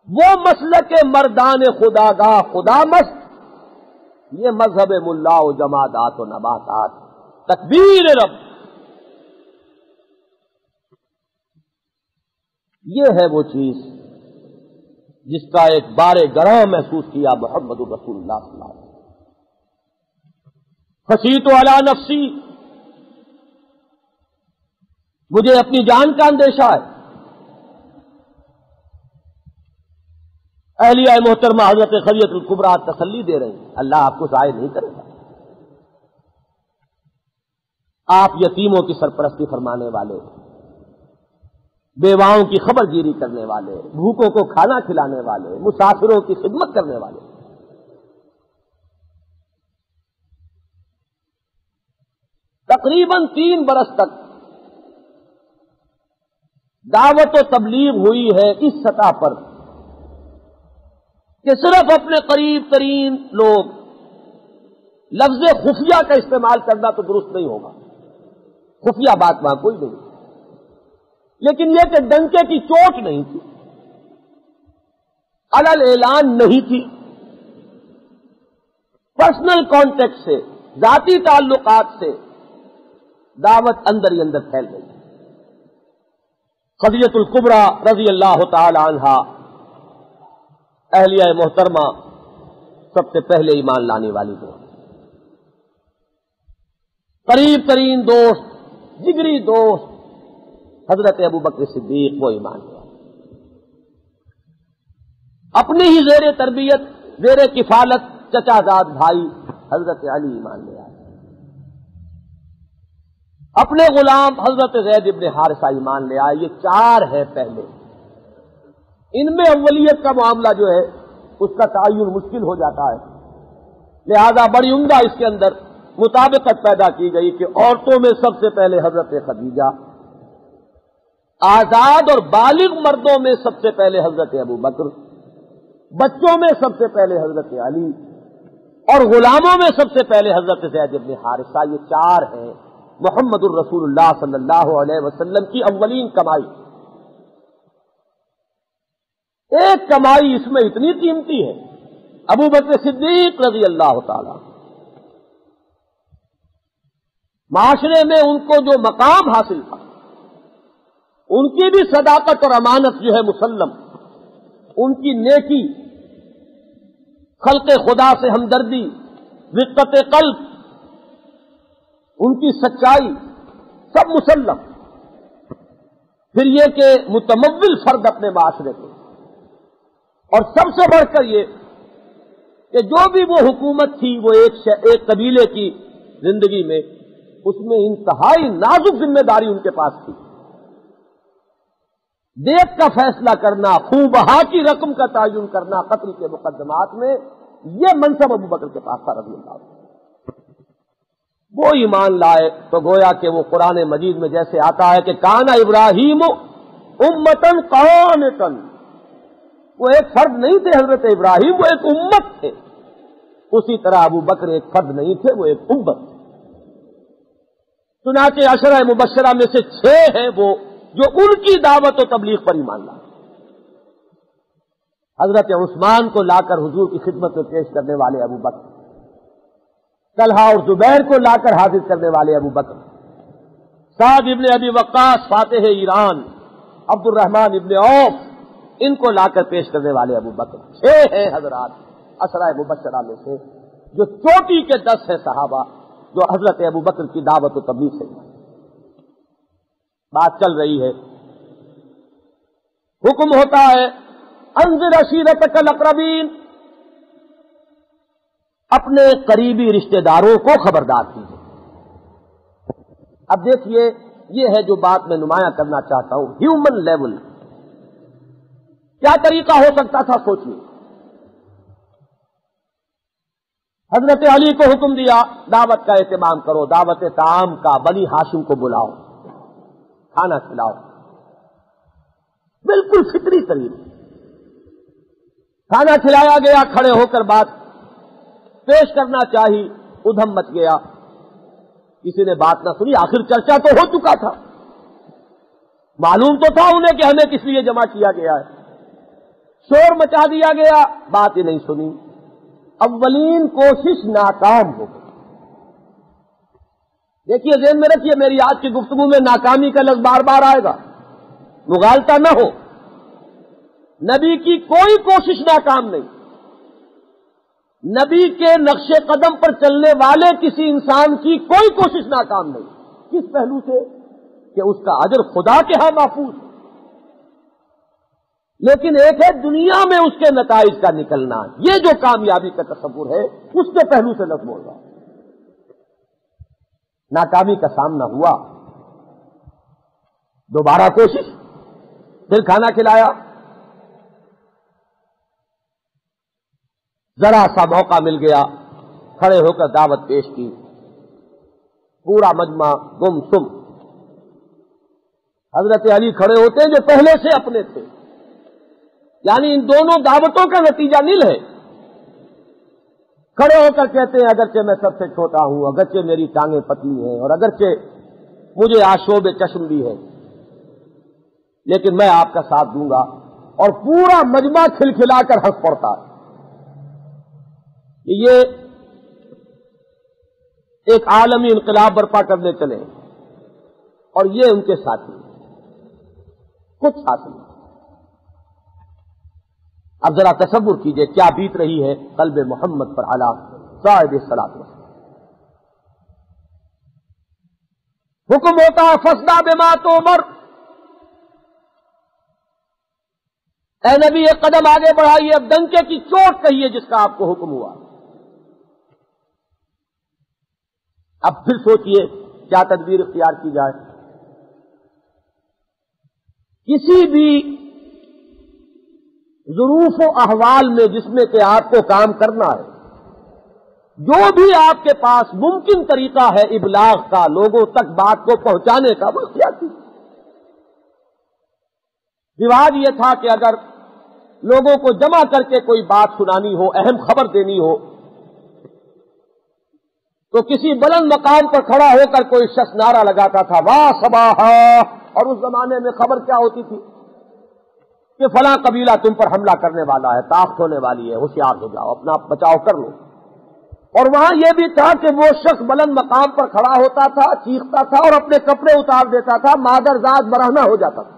وہ مسلک مردان خداگاہ خدا مست، یہ مذہب ملا و جمادات و نباتات۔ تکبیر رب، یہ ہے وہ چیز جس کا ایک بار گراں محسوس کیا محمد رسول اللہ صلی اللہ علیہ وسلم۔ خشیت علی نفسی، مجھے اپنی جان کا اندیشہ ہے. اہلیہ محترمہ حضرت خدیجہ الکبریٰ تسلی دے رہی ہیں، اللہ آپ کو ضائع نہیں کرے گا. آپ یتیموں کی سرپرستی فرمانے والے، بیواؤں کی خبر گیری کرنے والے، بھوکوں کو کھانا کھلانے والے، مسافروں کی خدمت کرنے والے. تقریباً 3 برس تک دعوت و تبلیغ ہوئی ہے اس سطح پر کہ صرف اپنے قریب ترین لوگ، لفظ خفیہ کا استعمال کرنا تو درست نہیں ہوگا، خفیہ بات وہاں کوئی نہیں، لیکن یہ کہ ڈنکے کی چوٹ نہیں تھی، علل اعلان نہیں تھی، پرسنل کانٹیکٹ سے، ذاتی تعلقات سے دعوت اندر ہی اندر پھیل گئی. خدیجہ الکبریٰ رضی اللہ تعالی عنہا اہلیہ محترمہ سب سے پہلے ایمان لانے والی ہیں. قریب ترین دوست، جگری دوست حضرت ابوبکر صدیق وہ ایمان لیا. اپنی ہی زیر تربیت، زیر کفالت چچا زاد بھائی حضرت علی ایمان لیا. اپنے غلام حضرت زید ابن حارثہ ایمان لے آئے. یہ 4 ہے پہلے. ان میں اولیت کا معاملہ جو ہے اس کا تعین مشکل ہو جاتا ہے، لہذا بڑی عمدہ اس کے اندر مطابقت پیدا کی گئی کہ عورتوں میں سب سے پہلے حضرت خدیجہ، آزاد اور بالغ مردوں میں سب سے پہلے حضرت ابوبکر، بچوں میں سب سے پہلے حضرت علی، اور غلاموں میں سب سے پہلے حضرت زید ابن حارثہ. یہ 4 ہیں محمد الرسول اللہ صلی اللہ علیہ وسلم کی اولین کمائی. ایک کمائی اس میں اتنی قیمتی ہے، ابوبکر صدیق رضی اللہ تعالی، معاشرے میں ان کو جو مقام حاصل تھا، ان کی بھی صداقت اور امانت جو ہے مسلم، ان کی نیکی، خلق خدا سے ہمدردی، رقت قلب، ان کی سچائی سب مسلم. پھر یہ کہ متمول فرد اپنے معاشرے کے، اور سب سے بڑھ کر یہ کہ جو بھی وہ حکومت تھی وہ ایک قبیلے کی زندگی میں، اس میں انتہائی نازک ذمہ داری ان کے پاس تھی. دیت کا فیصلہ کرنا، خون بہا کی رقم کا تعین کرنا قتل کے مقدمات میں، یہ منصب ابوبکر کے پاس تھا رضی اللہ عنہ. وہ ایمان لائے تو گویا کہ وہ قرآن مجید میں جیسے آتا ہے کہ کان ابراہیم امتن قانتن، وہ ایک فرد نہیں تھے حضرت ابراہیم، وہ ایک امت تھے. اسی طرح ابو بکر ایک فرد نہیں تھے، وہ ایک امت تھے. چنانچہ عشرہ مبشرہ میں سے 6 ہیں وہ جو ان کی دعوت و تبلیغ پر ایمان لائے. حضرت عثمان کو لا کر حضور کی خدمت میں پیش کرنے والے ابو بکر، طلحہ اور زبیر کو لا کر حاضر کرنے والے ابو بکر، سعد ابن ابی وقاص فاتح ایران، عبد الرحمن ابن عوف، ان کو لا کر پیش کرنے والے ابو بکر. 6 ہیں حضرات عشرہ مبشرہ میں سے جو چوٹی کے 10 ہیں صحابہ جو حضرت ابو بکر کی دعوت و تبلیغ سے. بات چل رہی ہے، حکم ہوتا ہے انذر عشیرتک الاقربین، اپنے قریبی رشتہ داروں کو خبردار کیجیے. اب دیکھیے یہ ہے جو بات میں نمایاں کرنا چاہتا ہوں. ہیومن لیول کیا طریقہ ہو سکتا تھا سوچیے. حضرت علی کو حکم دیا دعوت کا اہتمام کرو، دعوت طعام کا، بنی ہاشم کو بلاؤ، کھانا کھلاؤ. بالکل فطری طریقے کھانا کھلایا گیا، کھڑے ہو کر بات پیش کرنا چاہی، ادھم مچ گیا، کسی نے بات نہ سنی. آخر چرچا تو ہو چکا تھا، معلوم تو تھا انہیں کہ ہمیں کس لیے جمع کیا گیا ہے. شور مچا دیا گیا، بات ہی نہیں سنی. اولین کوشش ناکام ہو گئی. دیکھیے ذہن میں رکھیے، میری آج کی گفتگو میں ناکامی کا لفظ بار بار آئے گا، مغالطہ نہ ہو. نبی کی کوئی کوشش ناکام نہیں. نبی کے نقش قدم پر چلنے والے کسی انسان کی کوئی کوشش ناکام نہیں. کس پہلو سے کہ اس کا اجر خدا کے ہاں محفوظ ہے، لیکن ایک ہے دنیا میں اس کے نتائج کا نکلنا۔ یہ جو کامیابی کا تصور ہے اس کے پہلو سے لفظ بول رہا۔ ناکامی کا سامنا ہوا، دوبارہ کوشش، پھر کھانا کھلایا، ذرا سا موقع مل گیا، کھڑے ہو کر دعوت پیش کی، پورا مجمع گم سم۔ حضرت علی کھڑے ہوتے ہیں جو پہلے سے اپنے تھے، یعنی ان دونوں دعوتوں کا نتیجہ نیل ہے۔ کھڑے ہو کر کہتے ہیں اگرچہ میں سب سے چھوٹا ہوں، اگرچہ میری ٹانگیں پتلی ہیں اور اگرچہ مجھے آشوب چشم بھی ہے، لیکن میں آپ کا ساتھ دوں گا، اور پورا مجمع کھلکھلا کر ہنس پڑتا ہے۔ یہ ایک عالمی انقلاب برپا کرنے چلے اور یہ ان کے ساتھی، کچھ حاصل نہیں۔ اب ذرا تصور کیجئے کیا بیت رہی ہے قلب محمد پر علی صاحب الصلاۃ والسلام۔ حکم ہوتا ہے فاصدع بما تؤمر، اے نبی ایک قدم آگے بڑھائیے، اب ڈنکے کی چوٹ کہیے جس کا آپ کو حکم ہوا۔ اب پھر سوچئے کیا تدبیر اختیار کی جائے۔ کسی بھی ظروف و احوال میں جس میں کہ آپ کو کام کرنا ہے، جو بھی آپ کے پاس ممکن طریقہ ہے ابلاغ کا، لوگوں تک بات کو پہنچانے کا، وہ اختیار کیجیے۔ رواج یہ تھا کہ اگر لوگوں کو جمع کر کے کوئی بات سنانی ہو، اہم خبر دینی ہو، تو کسی بلند مقام پر کھڑا ہو کر کوئی شخص نعرہ لگاتا تھا واہ صباحا، اور اس زمانے میں خبر کیا ہوتی تھی کہ فلاں قبیلہ تم پر حملہ کرنے والا ہے، طاقت ہونے والی ہے، ہوشیار ہو جاؤ، اپنا بچاؤ کر لو۔ اور وہاں یہ بھی تھا کہ وہ شخص بلند مقام پر کھڑا ہوتا تھا، چیختا تھا اور اپنے کپڑے اتار دیتا تھا، مادرزاد برہنہ ہو جاتا تھا،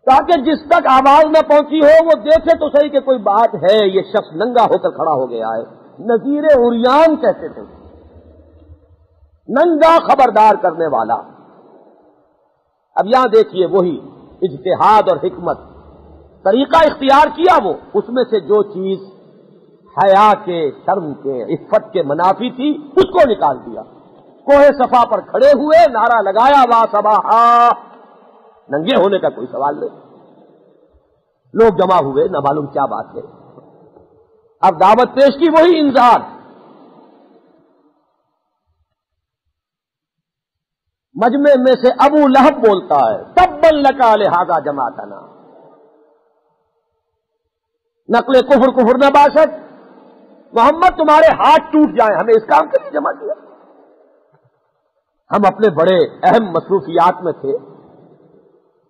تاکہ جس تک آواز نہ پہنچی ہو وہ دیکھے تو صحیح کہ کوئی بات ہے، یہ شخص ننگا ہو کر کھڑا ہو گیا ہے۔ نذیر عریان کہتے تھے، ننگا خبردار کرنے والا۔ اب یہاں دیکھیے وہی اجتہاد اور حکمت، طریقہ اختیار کیا وہ، اس میں سے جو چیز حیا کے، شرم کے، عفت کے منافی تھی اس کو نکال دیا۔ کوہ صفا پر کھڑے ہوئے، نعرہ لگایا وا صباحا، ننگے ہونے کا کوئی سوال نہیں۔ لوگ جمع ہوئے، نہ معلوم کیا بات ہے۔ اب دعوت پیش کی، وہی انذار۔ مجمع میں سے ابو لہب بولتا ہے تبا لک لہذا جماعتنا، نقل کفر نباشت، محمد تمہارے ہاتھ ٹوٹ جائیں، ہمیں اس کام کے لیے جمع کیا۔ ہم اپنے بڑے اہم مصروفیات میں تھے،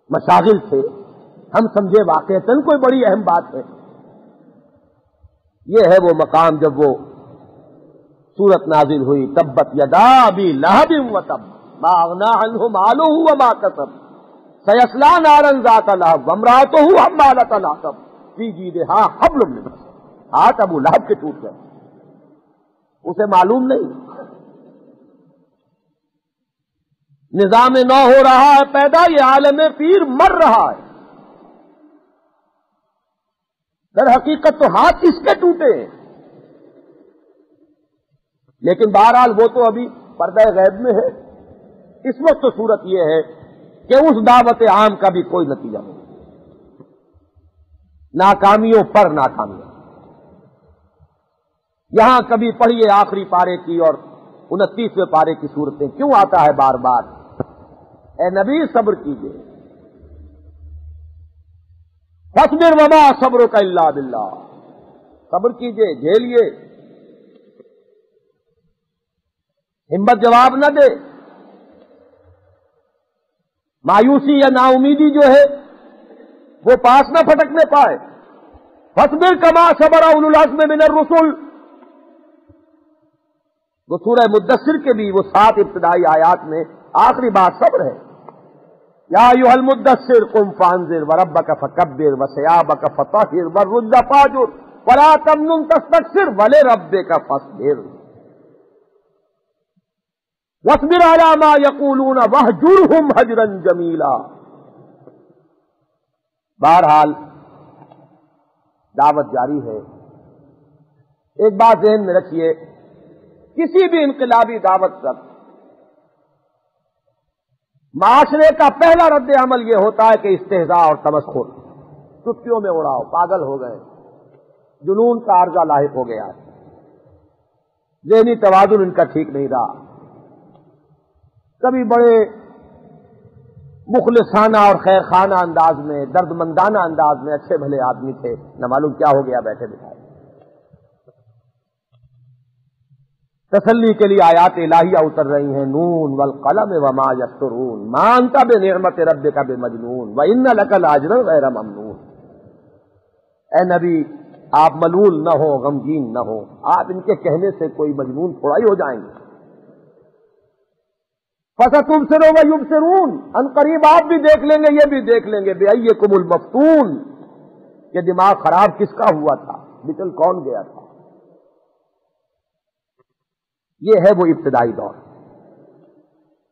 مشاغل تھے، ہم سمجھے واقعتاً کوئی بڑی اہم بات ہے۔ یہ ہے وہ مقام جب وہ سورت نازل ہوئی تبت یدا ابی لہب وتب ما اغنی عنہ مالہ وما کسب سیصلی نارا ذات لہب وامرأتہ حمالۃ الحطب فی جیدہا حبل من مسد۔ ہاتھ ابو لہب کے ٹوٹ گئے، اسے معلوم نہیں۔ نظام نو ہو رہا ہے پیدا، یہ عالم پیر مر رہا ہے۔ در حقیقت تو ہاتھ اس کے ٹوٹے ہیں، لیکن بہرحال وہ تو ابھی پردہ غیب میں ہے۔ اس وقت تو صورت یہ ہے کہ اس دعوت عام کا بھی کوئی نتیجہ نہیں، ناکامیوں پر ناکامیاں۔ یہاں کبھی پڑھیے آخری پارے کی اور 29ویں پارے کی صورتیں، کیوں آتا ہے بار بار اے نبی صبر کیجئے، فاصبر وما صبرک الا باللہ، صبر کیجئے، جھیلیے، ہمت جواب نہ دے، مایوسی یا نا امیدی جو ہے وہ پاس نہ پھٹکنے پائے۔ فاصبر کما صبر اولو العزم من الرسل، وہ سورہ مدثر کے بھی وہ 7 ابتدائی آیات میں آخری بات صبر ہے۔ یا ایھا المدثر قم فانذر وربک فکبر وثیابک فطہر والرجز فاہجر ولا تمنن تستکثر ولربک فاصبر۔ وَاصْبِرْ عَلَىٰ مَا يَقُولُونَ وَاهْجُرْهُمْ هَجْرًا جَمِيلًا۔ بہرحال دعوت جاری ہے۔ ایک بات ذہن میں رکھیے، کسی بھی انقلابی دعوت پر معاشرے کا پہلا رد عمل یہ ہوتا ہے کہ استہزاء اور تمسخر، چٹکیوں میں اڑاؤ، پاگل ہو گئے، جنون کا عارضہ لاحق ہو گیا، ذہنی توازن ان کا ٹھیک نہیں رہا۔ کبھی بڑے مخلصانہ اور خیر خانہ انداز میں، درد مندانہ انداز میں اچھے بھلے آدمی تھے، نہ معلوم کیا ہو گیا بیٹھے بٹھائے۔ تسلی کے لیے آیات الہیہ اتر رہی ہیں، نون والقلم وما یسطرون ما انت بنعمت ربک بمجنون وان لک لاجرا غیر ممنون۔ اے نبی، آپ ملول نہ ہو، غمگین نہ ہو، آپ ان کے کہنے سے کوئی مجنون تھوڑا ہی ہو جائیں گے۔ فَسَتُبْصِرُ وَيُبْصِرُونَ، ان قریب آپ بھی دیکھ لیں گے، یہ بھی دیکھ لیں گے، بِأَيِّكُمُ الْمَفْتُونُ، کہ دماغ خراب کس کا ہوا تھا، بچل کون گیا تھا۔ یہ ہے وہ ابتدائی دور،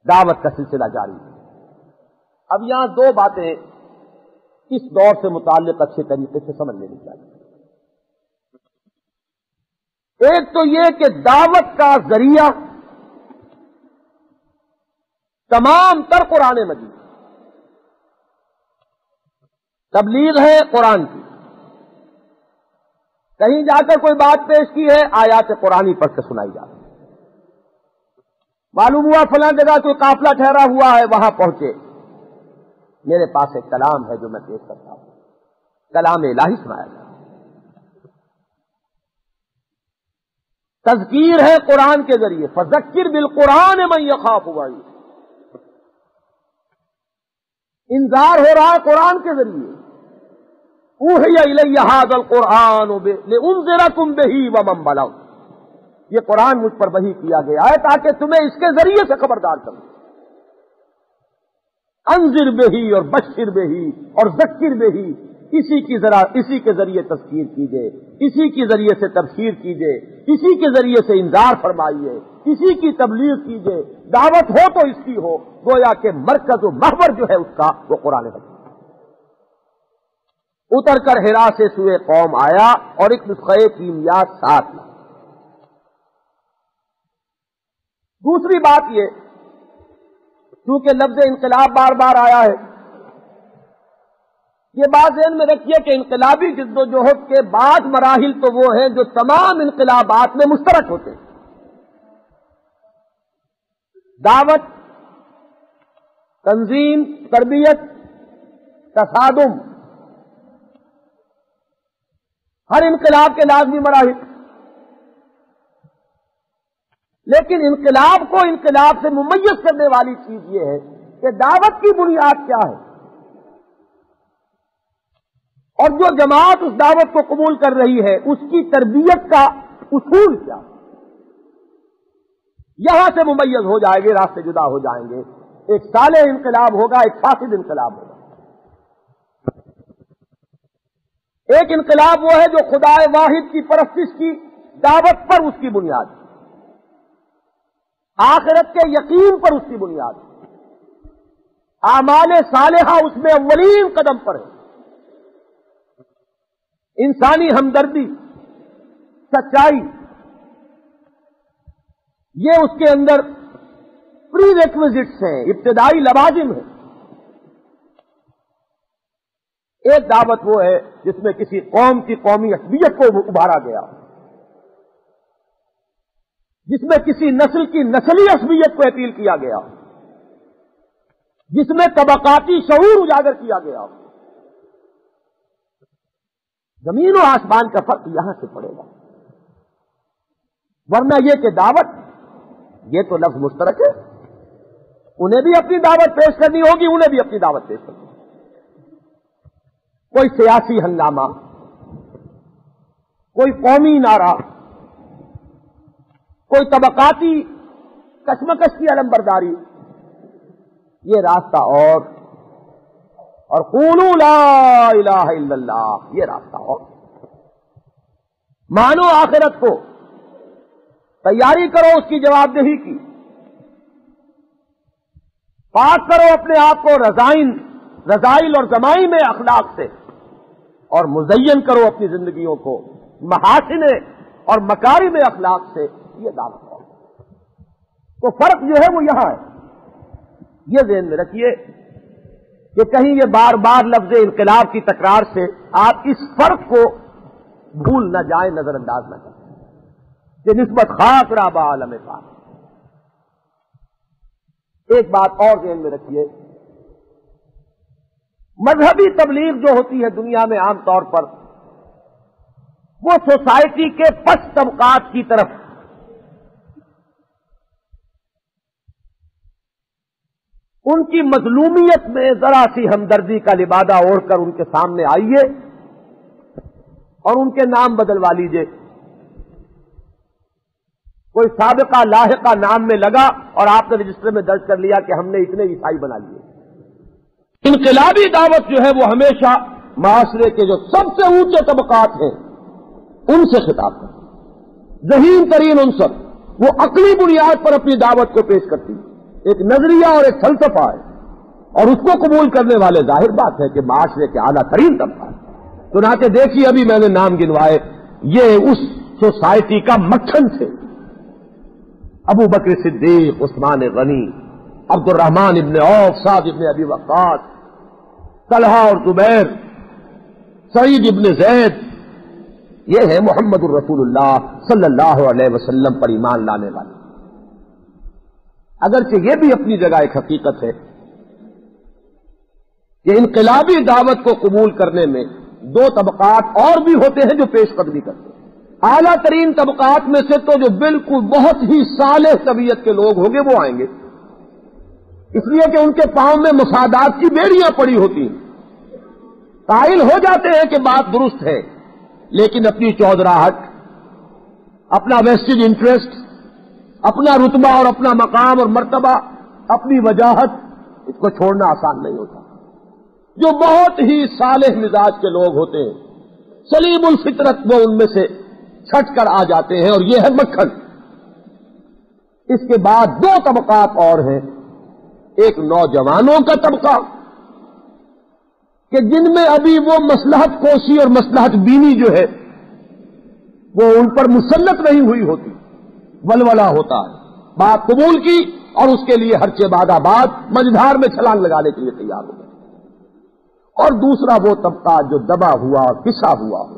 دعوت کا سلسلہ جاری ہے۔ اب یہاں دو باتیں اس دور سے متعلق اچھے طریقے سے سمجھ لینی چاہیے۔ ایک تو یہ کہ دعوت کا ذریعہ تمام تر قرآن مجید، تبلیغ ہے قرآن کی، کہیں جا کر کوئی بات پیش کی ہے، آیات قرآنی پڑھ کے سنائی جاتی ہے۔ معلوم ہوا فلاں جگہ کوئی قافلہ ٹھہرا ہوا ہے، وہاں پہنچے، میرے پاس ایک کلام ہے جو میں پیش کرتا ہوں، کلام الہی سنایا جاتا ہے۔ تذکیر ہے قرآن کے ذریعے، فذکر بالقرآن من یخاف وعید، انذار ہو رہا ہے قرآن کے ذریعے۔ اوحی الی ھذا القرآن لانذرکم بہ ومن بلغ، یہ قرآن مجھ پر وحی کیا گیا ہے تاکہ تمہیں اس کے ذریعے سے خبردار کروں۔ انذر بہ اور بشر بہ اور ذکر بہ، اسی کے ذریعے تذکیر کیجئے، اسی کے ذریعے سے تبشیر کیجئے، اسی کے ذریعے سے انذار فرمائیے، اسی کی تبلیغ کیجئے۔ دعوت ہو تو اس کی ہو، گویا کہ مرکز و محور جو ہے اس کا وہ قرآن ہے۔ اتر کر حرا سے سوئے قوم آیا اور ایک نسخہ کیمیات ساتھ لا۔ دوسری بات یہ، چونکہ لفظ انقلاب بار بار آیا ہے، یہ بات ذہن میں رکھیے کہ انقلابی جد و جہد کے بعد مراحل تو وہ ہیں جو تمام انقلابات میں مشترک ہوتے ہیں۔ دعوت، تنظیم، تربیت، تصادم، ہر انقلاب کے لازمی مراحل۔ لیکن انقلاب کو انقلاب سے ممیز کرنے والی چیز یہ ہے کہ دعوت کی بنیاد کیا ہے، اور جو جماعت اس دعوت کو قبول کر رہی ہے اس کی تربیت کا اصول کیا ہے۔ یہاں سے ممیز ہو جائے گے، راستے جدا ہو جائیں گے۔ ایک صالح انقلاب ہوگا، ایک فاسد انقلاب ہوگا۔ ایک انقلاب وہ ہے جو خدا واحد کی پرستش کی دعوت پر اس کی بنیاد، آخرت کے یقین پر اس کی بنیاد، اعمال صالحہ اس میں اولین قدم پر ہے، انسانی ہمدردی، سچائی، یہ اس کے اندر پری ریکویزٹس ہیں، ابتدائی لوازم ہیں۔ ایک دعوت وہ ہے جس میں کسی قوم کی قومی اصلیت کو ابھارا گیا، جس میں کسی نسل کی نسلی عصبیت کو اپیل کیا گیا، جس میں طبقاتی شعور اجاگر کیا گیا۔ زمین و آسمان کا فرق یہاں سے پڑے گا، ورنہ یہ کہ دعوت، یہ تو لفظ مشترک ہے، انہیں بھی اپنی دعوت پیش کرنی ہوگی، انہیں بھی اپنی دعوت پیش کرنی ہوگی۔ کوئی سیاسی ہنگامہ، کوئی قومی نعرہ، کوئی طبقاتی کشمکش کی علمبرداری، یہ راستہ اور قولوا لا الہ الا اللہ، یہ راستہ اور مانو آخرت کو، تیاری کرو اس کی جواب دہی کی، پاک کرو اپنے آپ کو رذائل اور ذمائم میں اخلاق سے، اور مزین کرو اپنی زندگیوں کو محاسن اور مکارم اخلاق سے. یہ دعوت ہے. تو فرق جو ہے وہ یہاں ہے. یہ ذہن میں رکھیے کہ کہیں یہ بار بار لفظ انقلاب کی تکرار سے آپ اس فرق کو بھول نہ جائیں، نظر انداز نہ کریں کہ نسبت خاص رابع عالم پاک. ایک بات اور ذہن میں رکھیے، مذہبی تبلیغ جو ہوتی ہے دنیا میں عام طور پر وہ سوسائٹی کے پست طبقات کی طرف ان کی مظلومیت میں ذرا سی ہمدردی کا لبادہ اوڑھ کر ان کے سامنے آئیے اور ان کے نام بدلوا لیجیے. کوئی سابقہ لاحقہ نام میں لگا اور آپ نے رجسٹر میں درج کر لیا کہ ہم نے اتنے عیسائی بنا لیے. انقلابی دعوت جو ہے وہ ہمیشہ معاشرے کے جو سب سے اونچے طبقات ہیں ان سے خطاب کرتی ہے. ذہین ترین عنصر وہ عقلی بنیاد پر اپنی دعوت کو پیش کرتی ہے. ایک نظریہ اور ایک فلسفہ ہے اور اس کو قبول کرنے والے ظاہر بات ہے کہ معاشرے کے اعلیٰ ترین طبقہ ہے. چنانچہ دیکھیے ابھی میں نے نام گنوائے، یہ اس سوسائٹی کا مکھن تھے. ابو بکر صدیق، عثمان غنی، عبد الرحمن ابن عوف، سعد ابن ابی وقاص، طلحہ اور زبیر، سعید ابن زید، یہ ہے محمد الرسول اللہ صلی اللہ علیہ وسلم پر ایمان لانے والے. اگرچہ یہ بھی اپنی جگہ ایک حقیقت ہے کہ انقلابی دعوت کو قبول کرنے میں دو طبقات اور بھی ہوتے ہیں جو پیش قدمی کرتے ہیں. اعلیٰ ترین طبقات میں سے تو جو بالکل بہت ہی صالح طبیعت کے لوگ ہوں گے وہ آئیں گے، اس لیے کہ ان کے پاؤں میں مفادات کی بیڑیاں پڑی ہوتی ہیں. قائل ہو جاتے ہیں کہ بات درست ہے، لیکن اپنی چودراہٹ، اپنا ویسٹڈ انٹرسٹ، اپنا رتبہ اور اپنا مقام اور مرتبہ، اپنی وجاہت، اس کو چھوڑنا آسان نہیں ہوتا. جو بہت ہی صالح مزاج کے لوگ ہوتے ہیں، سلیم الفطرت، وہ ان میں سے چھٹ کر آ جاتے ہیں، اور یہ ہے مکھن. اس کے بعد دو طبقات اور ہیں. ایک نوجوانوں کا طبقہ کہ جن میں ابھی وہ مصلحت کوشی اور مصلحت بینی جو ہے وہ ان پر مسلط نہیں ہوئی ہوتی، ولولہ ہوتا ہے. بات قبول کی اور اس کے لیے ہر بعد آباد مجدھار میں چھلانگ لگانے کے لیے تیار ہو گئے. اور دوسرا وہ طبقہ جو دبا ہوا اور پسا ہوا ہو،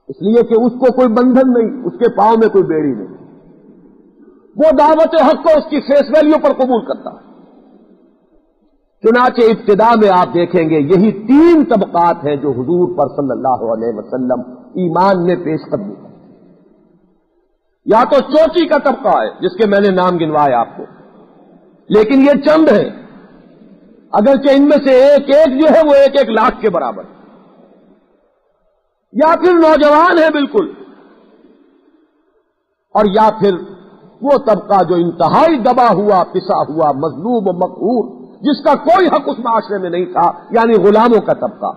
اس لیے کہ اس کو کوئی بندھن نہیں، اس کے پاؤں میں کوئی بیڑی نہیں، وہ دعوت حق کو اس کی فیس ویلیو پر قبول کرتا ہے. چنانچہ ابتدا میں آپ دیکھیں گے یہی تین طبقات ہیں جو حضور پر صلی اللہ علیہ وسلم ایمان میں پیش قدمی کرتے. یا تو چوٹی کا طبقہ ہے جس کے میں نے نام گنوائے آپ کو، لیکن یہ چند ہیں، اگرچہ ان میں سے ایک ایک جو ہے وہ ایک ایک لاکھ کے برابر. یا پھر نوجوان ہے بالکل، اور یا پھر وہ طبقہ جو انتہائی دبا ہوا، پسا ہوا، مظلوم و مقہور، جس کا کوئی حق اس معاشرے میں نہیں تھا، یعنی غلاموں کا طبقہ.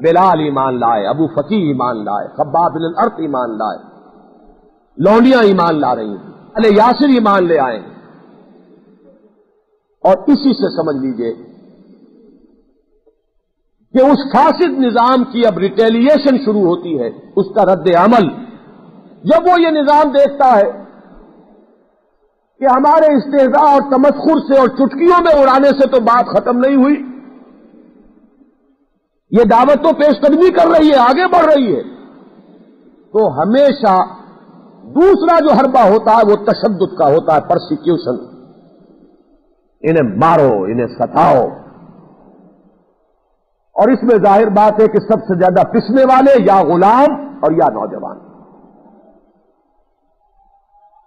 بلال ایمان لائے، ابو فقی ایمان لائے، خباب بن الارت ایمان لائے، لونڈیاں ایمان لا رہی ہیں، ال یاسر ایمان لے آئے. اور اسی سے سمجھ لیجئے کہ اس فاسد نظام کی اب ریٹیلیشن شروع ہوتی ہے، اس کا رد عمل. جب وہ یہ نظام دیکھتا ہے کہ ہمارے استہزاء اور تمسخر سے اور چٹکیوں میں اڑانے سے تو بات ختم نہیں ہوئی، یہ دعوت تو پیش قدمی کر رہی ہے، آگے بڑھ رہی ہے، تو ہمیشہ دوسرا جو حربہ ہوتا ہے وہ تشدد کا ہوتا ہے، پرسیکیوشن. انہیں مارو، انہیں ستاؤ. اور اس میں ظاہر بات ہے کہ سب سے زیادہ پسنے والے یا غلام اور یا نوجوان.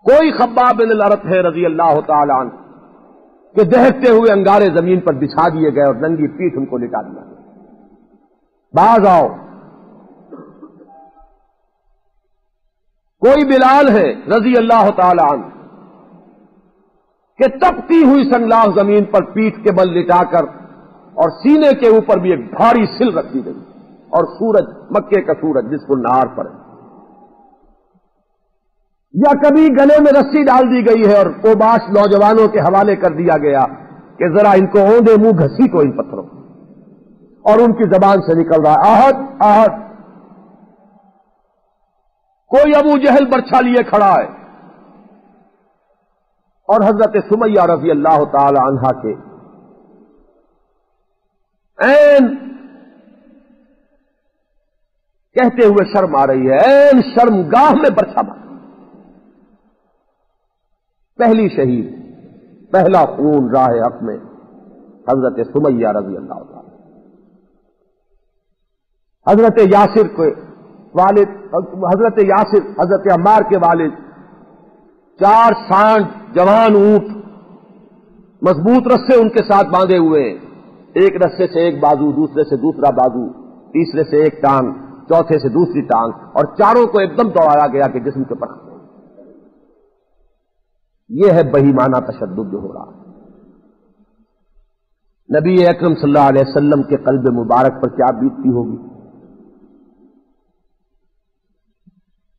کوئی خباب بن الارت ہے رضی اللہ تعالی عنہ کہ دہکتے ہوئے انگارے زمین پر بچھا دیے گئے اور ننگی پیٹھ ان کو لٹا دیا. باز آؤ. کوئی بلال ہے رضی اللہ تعالی عنہ کہ تپتی ہوئی سنگلاخ زمین پر پیٹھ کے بل لٹا کر اور سینے کے اوپر بھی ایک بھاری سل رکھی گئی، اور سورج، مکے کا سورج جس کو نہار پر ہے، یا کبھی گلے میں رسی ڈال دی گئی ہے اور اوباش نوجوانوں کے حوالے کر دیا گیا کہ ذرا ان کو اوندے منہ گھسی کو ان پتھروں، اور ان کی زبان سے نکل رہا ہے احد احد۔ کوئی ابو جہل برچھا لیے کھڑا ہے، اور حضرت سمیہ رضی اللہ تعالی عنہا کے عین کہتے ہوئے شرم آ رہی ہے، عین شرم گاہ میں برچھا مار، پہلی شہید، پہلا خون راہ حق میں حضرت سمیہ رضی اللہ تعالی۔ حضرت یاسر کے والد، حضرت یاسر حضرت عمار کے والد، 4 سانڈ جوان اونٹ مضبوط رسے ان کے ساتھ باندھے ہوئے، ایک رسے سے ایک بازو، دوسرے سے دوسرا بازو، تیسرے سے ایک ٹانگ، چوتھے سے دوسری ٹانگ، اور چاروں کو ایک دم دوڑایا گیا کہ جسم کے پر۔ یہ ہے بہیمانہ تشدد جو ہو رہا ہے۔ نبی اکرم صلی اللہ علیہ وسلم کے قلب مبارک پر کیا بیتتی ہوگی؟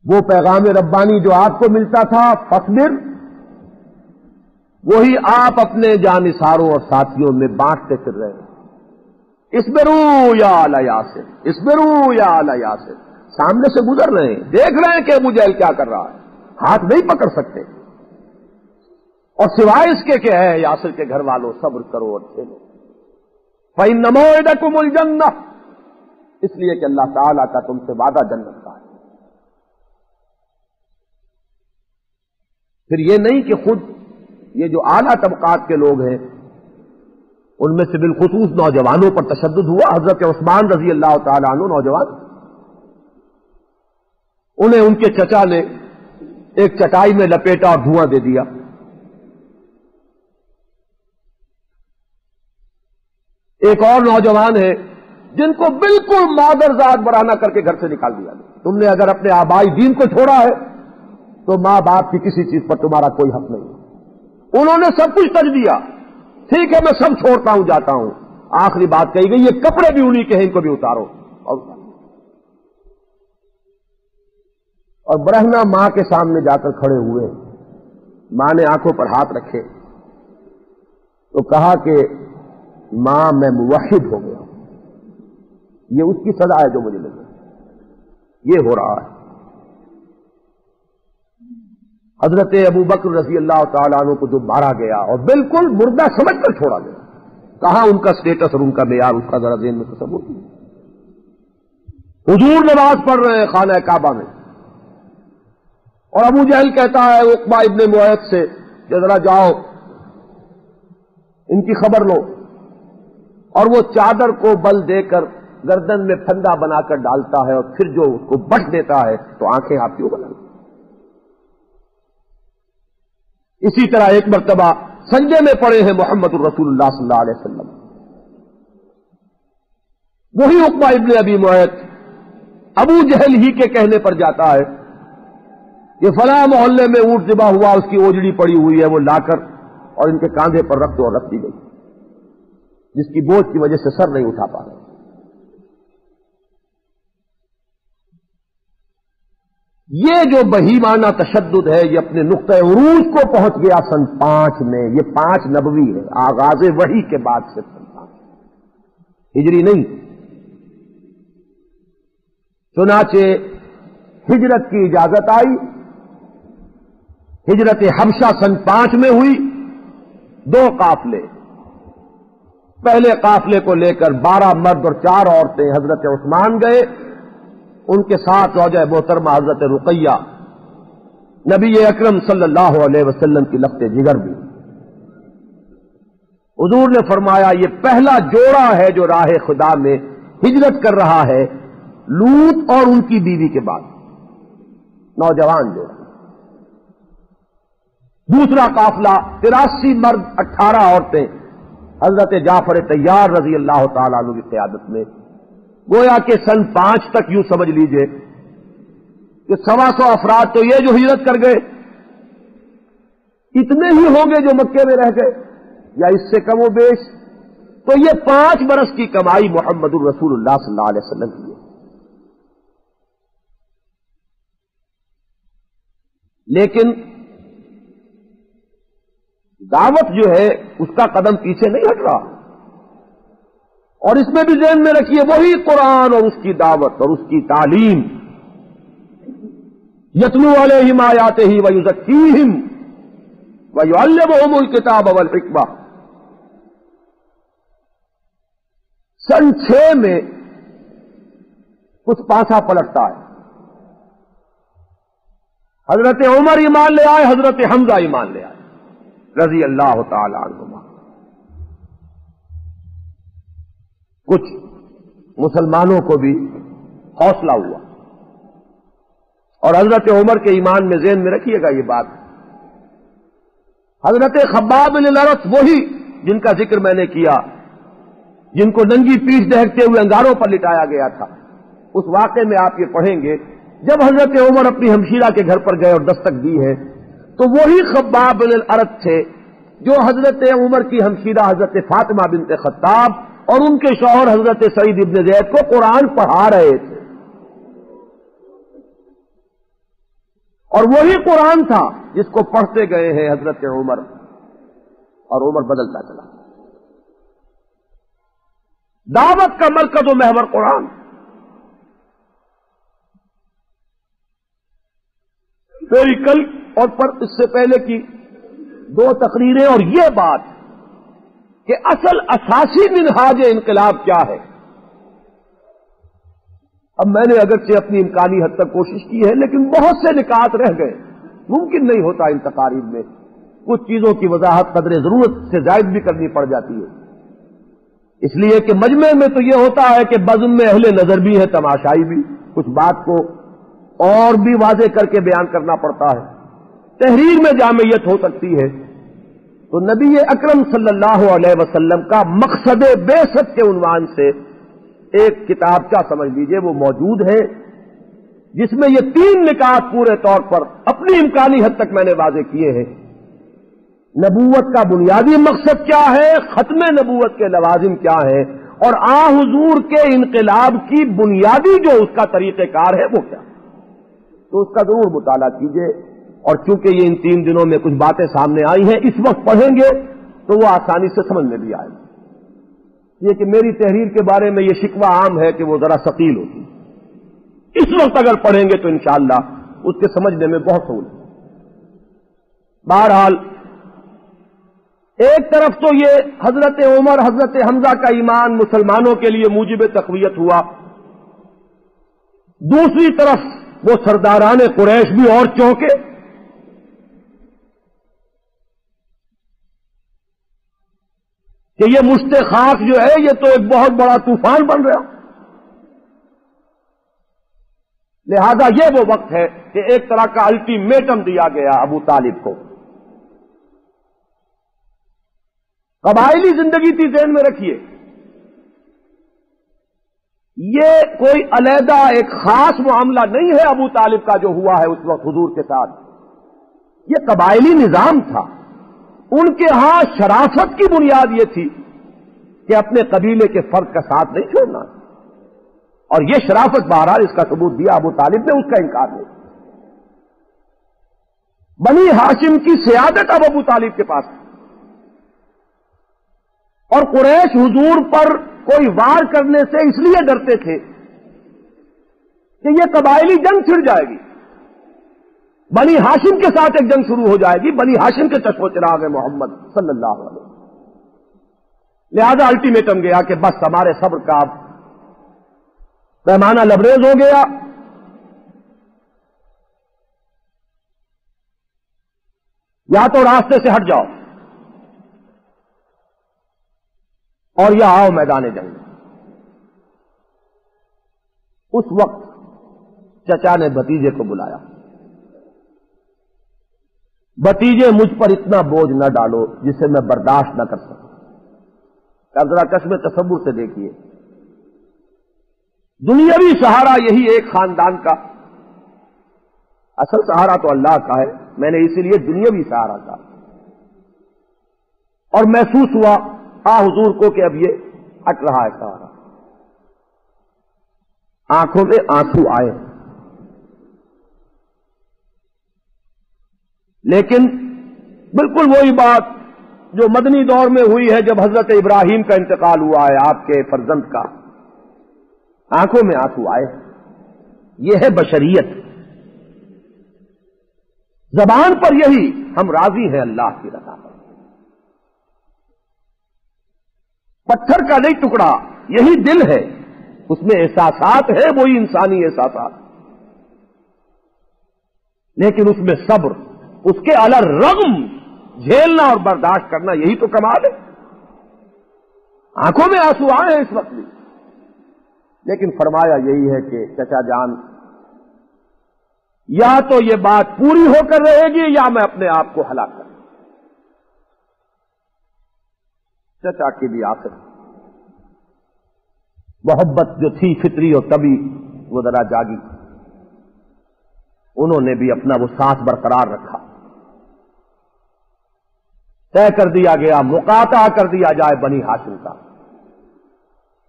وہ پیغام ربانی جو آپ کو ملتا تھا فاصبر، وہی آپ اپنے جانثاروں اور ساتھیوں میں بانٹتے پھر رہے ہیں۔ اصبروا یا آل یاسر، اصبروا یا آل یاسر، سامنے سے گزر رہے ہیں، دیکھ رہے ہیں کہ ابو جہل کیا کر رہا ہے، ہاتھ نہیں پکڑ سکتے، اور سوائے اس کے کہ ہے یاسر کے گھر والوں صبر کرو اور کھیلو، فإن موعدکم الجنہ، اس لیے کہ اللہ تعالیٰ کا تم سے وعدہ جنت کا ہے۔ پھر یہ نہیں کہ خود یہ جو اعلیٰ طبقات کے لوگ ہیں ان میں سے بالخصوص نوجوانوں پر تشدد ہوا۔ حضرت عثمان رضی اللہ تعالیٰ عنہ نوجوان، انہیں ان کے چچا نے ایک چٹائی میں لپیٹا اور دھواں دے دیا۔ ایک اور نوجوان ہے جن کو بالکل مادرزاد برہنہ کر کے گھر سے نکال دیا۔ تم نے اگر اپنے آبائی دین کو چھوڑا ہے تو ماں باپ کی کسی چیز پر تمہارا کوئی حق نہیں۔ انہوں نے سب کچھ تج دیا، ٹھیک ہے میں سب چھوڑتا ہوں جاتا ہوں، آخری بات کہی گئی یہ کپڑے بھی انہی کے ہیں، ان کو بھی اتارو، اور برہنہ ماں کے سامنے جا کر کھڑے ہوئے۔ ماں نے آنکھوں پر ہاتھ رکھے تو کہا کہ ماں میں موحد ہو گیا، یہ اس کی سزا ہے جو مجھے لگی، یہ ہو رہا ہے۔ حضرت ابو بکر رضی اللہ تعالیٰ عنہ کو جو مارا گیا اور بالکل مردہ سمجھ کر چھوڑا گیا، کہاں ان کا سٹیٹس اور ان کا معیار، اس کا ذرا ذہن میں تصور کیجیے۔ حضور نماز پڑھ رہے ہیں خانہ کعبہ میں، اور ابو جہل کہتا ہے عقبہ ابن معیط سے کہ ذرا جاؤ ان کی خبر لو، اور وہ چادر کو بل دے کر گردن میں پھندا بنا کر ڈالتا ہے، اور پھر جو اس کو بٹ دیتا ہے تو آنکھیں آپ کیوں بنا۔ اسی طرح ایک مرتبہ سجدے میں پڑے ہیں محمد الرسول اللہ صلی اللہ علیہ وسلم، وہی عقبہ ابن ابی معیط ابو جہل ہی کے کہنے پر جاتا ہے کہ فلاں محلے میں اونٹ ذبح ہوا، اس کی اوجڑی پڑی ہوئی ہے، وہ لا کر اور ان کے کاندھے پر رکھ دو، اور رکھ دی گئی، جس کی بوجھ کی وجہ سے سر نہیں اٹھا پا رہے۔ یہ جو بہیمانہ تشدد ہے یہ اپنے نقطۂ عروج کو پہنچ گیا سن 5 میں، یہ 5 نبوی ہے، آغاز وحی کے بعد سے سن 5 ہجری نہیں۔ چنانچہ ہجرت کی اجازت آئی، ہجرت حبشہ سن 5 میں ہوئی، 2 قافلے، پہلے قافلے کو لے کر 12 مرد اور 4 عورتیں حضرت عثمان گئے، ان کے ساتھ زوجہ محترمہ حضرت رقیہ، نبی اکرم صلی اللہ علیہ وسلم کی لفظ جگر بھی۔ حضور نے فرمایا یہ پہلا جوڑا ہے جو راہ خدا میں ہجرت کر رہا ہے لوط اور ان کی بیوی کے بعد، نوجوان جوڑا۔ دوسرا قافلہ 83 مرد 18 عورتیں حضرت جعفر طیار رضی اللہ تعالیٰ عنہ کی قیادت میں، گویا کہ سن 5 تک یوں سمجھ لیجئے کہ 125 افراد تو یہ جو ہجرت کر گئے، اتنے ہی ہوں گے جو مکے میں رہ گئے یا اس سے کم و بیش، تو یہ 5 برس کی کمائی محمد الرسول اللہ صلی اللہ علیہ وسلم کی ہے۔ لیکن دعوت جو ہے اس کا قدم پیچھے نہیں ہٹ رہا. اور اس میں بھی ذہن میں رکھیے وہی قرآن اور اس کی دعوت اور اس کی تعلیم. یتلو علیہم آیاتہ ویزکیہم ویعلمہم الکتاب والحکمہ. سن 6 میں کچھ پاسا پلٹتا ہے. حضرت عمر ایمان لے آئے, حضرت حمزہ ایمان لے آئے رضی اللہ تعالی عنہما. کچھ مسلمانوں کو بھی حوصلہ ہوا, اور حضرت عمر کے ایمان میں ذہن میں رکھیے گا یہ بات. حضرت خباب بن الارت وہی جن کا ذکر میں نے کیا, جن کو ننگی پیٹھ دہکتے ہوئے انگاروں پر لٹایا گیا تھا. اس واقعے میں آپ یہ پڑھیں گے جب حضرت عمر اپنی ہمشیرہ کے گھر پر گئے اور دستک دی ہے تو وہی خباب بن الارت تھے جو حضرت عمر کی ہمشیرہ حضرت فاطمہ بنت خطاب اور ان کے شوہر حضرت سعید ابن زید کو قرآن پڑھا رہے تھے. اور وہی قرآن تھا جس کو پڑھتے گئے ہیں حضرت عمر, اور عمر بدلتا چلا. دعوت کا مرکز و محور قرآن. میری کل اور پر اس سے پہلے کی 2 تقریریں اور یہ بات کہ اصل اساسی منہاج انقلاب کیا ہے. اب میں نے اگرچہ اپنی امکانی حد تک کوشش کی ہے, لیکن بہت سے نکات رہ گئے. ممکن نہیں ہوتا ان تقاریر میں کچھ چیزوں کی وضاحت قدر ضرورت سے زائد بھی کرنی پڑ جاتی ہے. اس لیے کہ مجمع میں تو یہ ہوتا ہے کہ بزم میں اہل نظر بھی ہے, تماشائی بھی, کچھ بات کو اور بھی واضح کر کے بیان کرنا پڑتا ہے. تحریر میں جامعیت ہو سکتی ہے. تو نبی اکرم صلی اللہ علیہ وسلم کا مقصد بعثت کے عنوان سے ایک کتابچہ سمجھ لیجئے وہ موجود ہے, جس میں یہ 3 نکات پورے طور پر اپنی امکانی حد تک میں نے واضح کیے ہیں. نبوت کا بنیادی مقصد کیا ہے, ختم نبوت کے لوازم کیا ہیں, اور آ حضور کے انقلاب کی بنیادی جو اس کا طریقہ کار ہے وہ کیا. تو اس کا ضرور مطالعہ کیجئے. اور چونکہ یہ ان 3 دنوں میں کچھ باتیں سامنے آئی ہیں, اس وقت پڑھیں گے تو وہ آسانی سے سمجھ میں بھی آئے گی. یہ کہ میری تحریر کے بارے میں یہ شکوہ عام ہے کہ وہ ذرا ثقیل ہوتی. اس وقت اگر پڑھیں گے تو انشاءاللہ اس کے سمجھنے میں بہت سہولت. بہرحال ایک طرف تو یہ حضرت عمر حضرت حمزہ کا ایمان مسلمانوں کے لیے موجب تقویت ہوا, دوسری طرف وہ سرداران قریش بھی اور چونکے کہ یہ مشت خاک جو ہے یہ تو ایک بہت بڑا طوفان بن رہا. لہذا یہ وہ وقت ہے کہ ایک طرح کا الٹیمیٹم دیا گیا ابو طالب کو. قبائلی زندگی تھی, ذہن میں رکھیے. یہ کوئی علیحدہ ایک خاص معاملہ نہیں ہے ابو طالب کا جو ہوا ہے اس وقت حضور کے ساتھ. یہ قبائلی نظام تھا. ان کے ہاں شرافت کی بنیاد یہ تھی کہ اپنے قبیلے کے فرد کا ساتھ نہیں چھوڑنا, اور یہ شرافت بہرحال اس کا ثبوت دیا ابو طالب نے, اس کا انکار نہیں. بنی ہاشم کی سیادت اب ابو طالب کے پاس, اور قریش حضور پر کوئی وار کرنے سے اس لیے ڈرتے تھے کہ یہ قبائلی جنگ چھڑ جائے گی, بنی ہاشم کے ساتھ ایک جنگ شروع ہو جائے گی. بنی ہاشم کے چشم و چراغ محمد صلی اللہ علیہ وسلم. لہذا الٹیمیٹم گیا کہ بس ہمارے صبر کا اب پیمانہ لبریز ہو گیا. یا تو راستے سے ہٹ جاؤ اور یا آؤ میدان جنگ. اس وقت چچا نے بھتیجے کو بلایا, بھتیجے مجھ پر اتنا بوجھ نہ ڈالو جسے میں برداشت نہ کر سکوں. اب ذرا چشم تصور سے دیکھیے, دنیاوی سہارا یہی ایک خاندان کا, اصل سہارا تو اللہ کا ہے, میں نے اسی لیے دنیاوی سہارا کہا. اور محسوس ہوا حضور کو کہ اب یہ ہٹ رہا ہے سہارا. آنکھوں میں آنسو آئے, لیکن بالکل وہی بات جو مدنی دور میں ہوئی ہے جب حضرت ابراہیم کا انتقال ہوا ہے آپ کے فرزند کا، آنکھوں میں آنسو آئے. یہ ہے بشریت. زبان پر یہی ہم راضی ہیں اللہ کی رضا پر. پتھر کا نہیں ٹکڑا، یہی دل ہے، اس میں احساسات ہے، وہی انسانی احساسات، لیکن اس میں صبر، اس کے علی الرغم جھیلنا اور برداشت کرنا، یہی تو کمال ہے. آنکھوں میں آنسو آئے ہیں اس وقت بھی، لیکن فرمایا یہی ہے کہ چچا جان یا تو یہ بات پوری ہو کر رہے گی یا میں اپنے آپ کو ہلاک کروں. چچا کی بھی آخر محبت جو تھی فطری اور طبی وہ ذرا جاگی. انہوں نے بھی اپنا وہ سانس برقرار رکھا. طے کر دیا گیا مقاطع کر دیا جائے بنی ہاشم کا،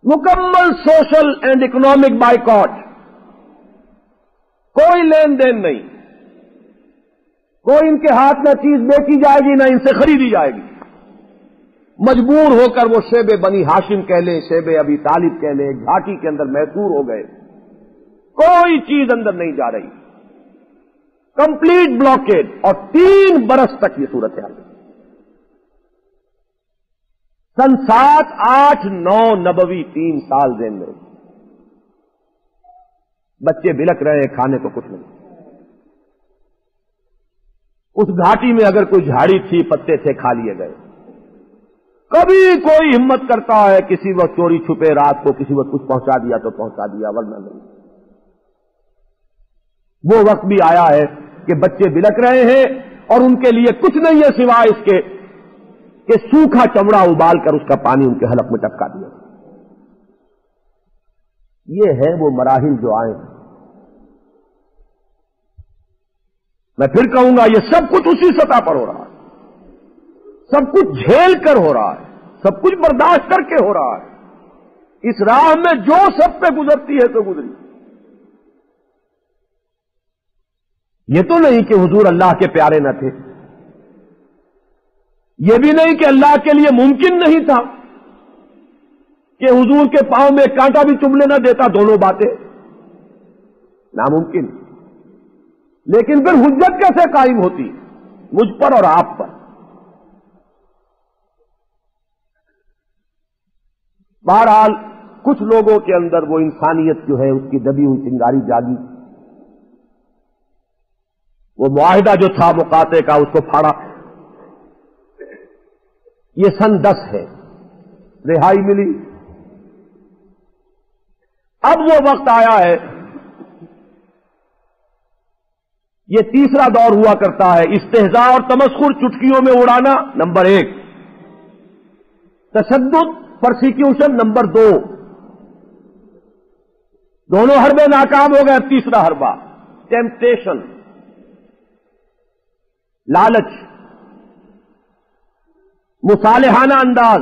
مکمل سوشل اینڈ اکنامک بائیکاٹ. کوئی لین دین نہیں، کوئی ان کے ہاتھ میں چیز بیچی جائے گی نہ ان سے خریدی جائے گی. مجبور ہو کر وہ شیب بنی ہاشم کہہ لیں، شیب ابی طالب کہہ لیں، گھاٹی کے اندر محصور ہو گئے. کوئی چیز اندر نہیں جا رہی، کمپلیٹ بلاکیڈ. اور 3 برس تک یہ صورت حال ہے. سن 7، 8، 9 نبوی 3 سال ذہن میں. بچے بلک رہے ہیں، کھانے کو کچھ نہیں. اس گھاٹی میں اگر کوئی جھاڑی تھی، پتے تھے، کھا لیے گئے. کبھی کوئی ہمت کرتا ہے کسی وقت چوری چھپے رات کو کسی وقت کچھ پہنچا دیا تو پہنچا دیا، ورنہ نہیں. وہ وقت بھی آیا ہے کہ بچے بلک رہے ہیں اور ان کے لیے کچھ نہیں ہے سوائے اس کے کہ سوکھا چمڑا ابال کر اس کا پانی ان کے حلق میں ٹپکا دیا. یہ ہے وہ مراحل جو آئے ہیں. میں پھر کہوں گا یہ سب کچھ اسی سطح پر ہو رہا ہے، سب کچھ جھیل کر ہو رہا ہے، سب کچھ برداشت کر کے ہو رہا ہے. اس راہ میں جو سب پہ گزرتی ہے تو گزری. یہ تو نہیں کہ حضور اللہ کے پیارے نہ تھے، یہ بھی نہیں کہ اللہ کے لیے ممکن نہیں تھا کہ حضور کے پاؤں میں کانٹا بھی چبھنے نہ دیتا. دونوں باتیں ناممکن. لیکن پھر حجت کیسے قائم ہوتی مجھ پر اور آپ پر؟ بہرحال کچھ لوگوں کے اندر وہ انسانیت جو ہے اس کی دبی ہوئی چنگاری جاگی. وہ معاہدہ جو تھا مقاطع کا اس کو پھاڑا. یہ سن 10 ہے، رہائی ملی. اب وہ وقت آیا ہے، یہ تیسرا دور ہوا کرتا ہے، استہزاء اور تمسخر چٹکیوں میں اڑانا نمبر 1، تشدد پرسیکیوشن نمبر 2. دونوں حربے ناکام ہو گئے. اب تیسرا حربہ ٹیمپٹیشن، لالچ، مصالحانہ انداز.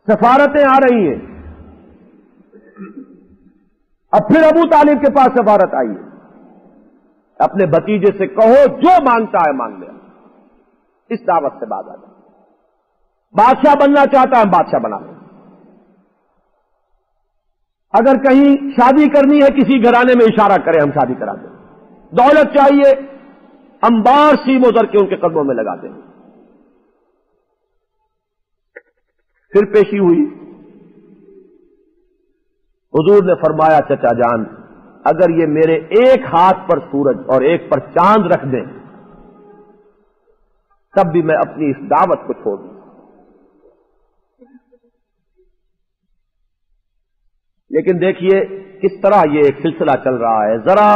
سفارتیں آ رہی ہیں. اب پھر ابو طالب کے پاس سفارت آئی ہے. اپنے بھتیجے سے کہو جو مانگتا ہے مانگ لے، اس دعوت سے بعد آ جائے. بادشاہ بننا چاہتا ہے بادشاہ بنا لیں. اگر کہیں شادی کرنی ہے کسی گھرانے میں اشارہ کرے ہم شادی کرا دیں. دولت چاہیے انبار سیم و زر کے ان کے قدموں میں لگا دیں. پھر پیشی ہوئی. حضور نے فرمایا چچا جان اگر یہ میرے ایک ہاتھ پر سورج اور ایک پر چاند رکھ دیں تب بھی میں اپنی اس دعوت کو چھوڑ دوں. لیکن دیکھیے کس طرح یہ ایک سلسلہ چل رہا ہے. ذرا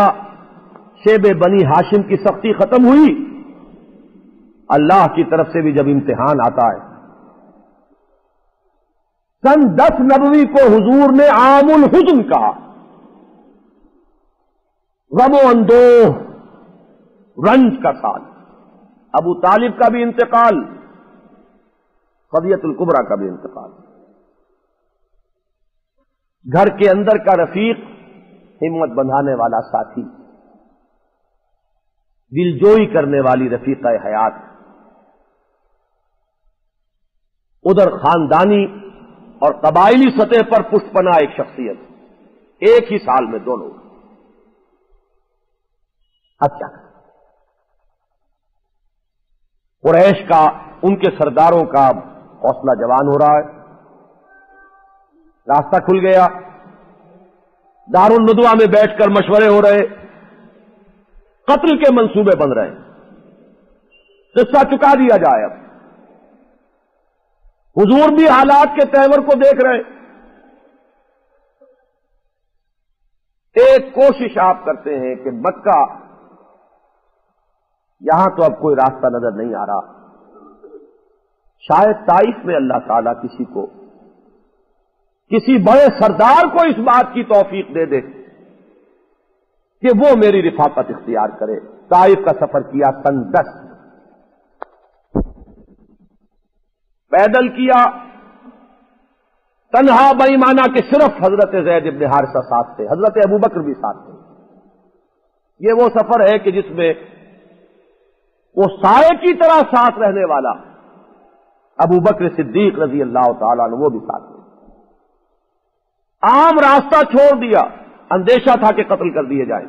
شیب بنی ہاشم کی سختی ختم ہوئی، اللہ کی طرف سے بھی جب امتحان آتا ہے. سن 10 نبوی کو حضور نے عام الحزن کہا، غم و اندوہ رنج کا سال. ابو طالب کا بھی انتقال، قضیۃ الکبریٰ کا بھی انتقال. گھر کے اندر کا رفیق، ہمت بندھانے والا ساتھی، دلجوئی کرنے والی رفیقہ حیات. ادھر خاندانی اور قبائلی سطح پر پشت پناہ ایک شخصیت، ایک ہی سال میں دونوں۔ اچھا، قریش کا، ان کے سرداروں کا حوصلہ جوان ہو رہا ہے، راستہ کھل گیا، دارالندوا میں بیٹھ کر مشورے ہو رہے، قتل کے منصوبے بن رہے ہیں، قصہ چکا دیا جائے۔ اب حضور بھی حالات کے تیور کو دیکھ رہے، ایک کوشش آپ کرتے ہیں کہ مکہ، یہاں تو اب کوئی راستہ نظر نہیں آ رہا، شاید طائف میں اللہ تعالیٰ کسی کو، کسی بڑے سردار کو اس بات کی توفیق دے دے کہ وہ میری رفاقت اختیار کرے۔ طائف کا سفر کیا سن 10، پیدل کیا، تنہا بےایمانہ کہ صرف حضرت زید بن حارثہ ساتھ تھے، حضرت ابوبکر بھی ساتھ تھے۔ یہ وہ سفر ہے کہ جس میں وہ سائے کی طرح ساتھ رہنے والا ابوبکر صدیق رضی اللہ تعالیٰ عنہ وہ بھی ساتھ تھے۔ عام راستہ چھوڑ دیا، اندیشہ تھا کہ قتل کر دیے جائیں،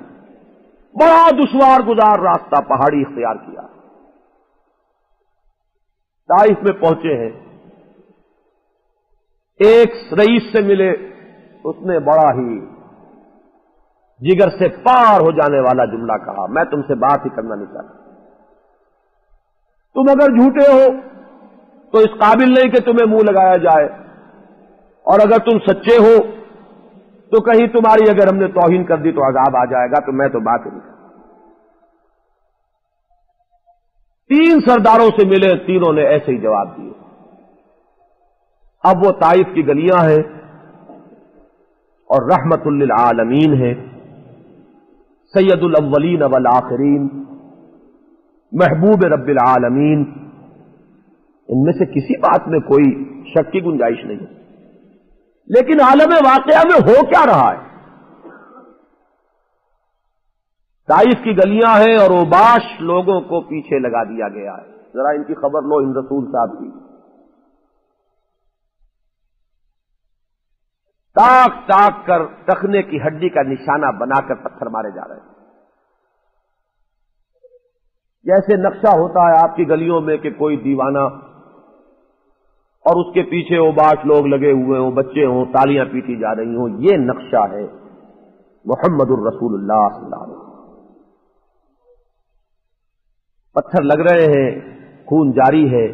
بڑا دشوار گزار راستہ پہاڑی اختیار کیا، طائف میں پہنچے ہیں، ایک رئیس سے ملے، اس نے بڑا ہی جگر سے پار ہو جانے والا جملہ کہا، میں تم سے بات ہی کرنا نہیں چاہتا، تم اگر جھوٹے ہو تو اس قابل نہیں کہ تمہیں منہ لگایا جائے، اور اگر تم سچے ہو تو کہیں تمہاری اگر ہم نے توہین کر دی تو عذاب آ جائے گا، تو میں تو بات ہی نہیں کرتا۔ 3 سرداروں سے ملے، تینوں نے ایسے ہی جواب دیے۔ اب وہ طائف کی گلیاں ہیں اور رحمت للعالمین ہے، سید الاولین والآخرین، محبوب رب العالمین، ان میں سے کسی بات میں کوئی شک کی گنجائش نہیں ہے، لیکن عالم واقعہ میں ہو کیا رہا ہے؟ طائف کی گلیاں ہیں اور اوباش لوگوں کو پیچھے لگا دیا گیا ہے۔ ذرا ان کی خبر لو، ان رسول صاحب کی، تاک تاک کر ٹخنے کی ہڈی کا نشانہ بنا کر پتھر مارے جا رہے ہیں، جیسے نقشہ ہوتا ہے آپ کی گلیوں میں کہ کوئی دیوانہ اور اس کے پیچھے اوباش لوگ لگے ہوئے ہوں، بچے ہوں، تالیاں پیٹی جا رہی ہوں، یہ نقشہ ہے محمد الرسول اللہ صلی اللہ علیہ وسلم۔ پتھر لگ رہے ہیں، خون جاری ہے،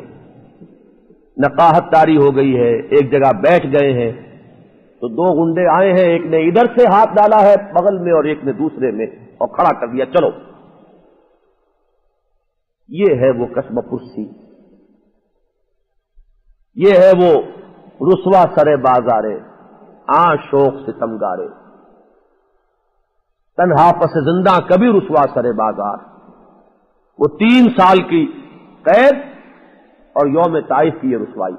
نقاہت طاری ہو گئی ہے، ایک جگہ بیٹھ گئے ہیں تو 2 گنڈے آئے ہیں، ایک نے ادھر سے ہاتھ ڈالا ہے بغل میں اور ایک نے دوسرے میں، اور کھڑا کر دیا، چلو۔ یہ ہے وہ قصبہ پرسی، یہ ہے وہ رسوا سرے بازارے، شوق ستمگارے، تنہا پس زندہ کبھی رسوا سرے بازار۔ وہ 3 سال کی قید اور یوم طائف کی یہ رسوائی،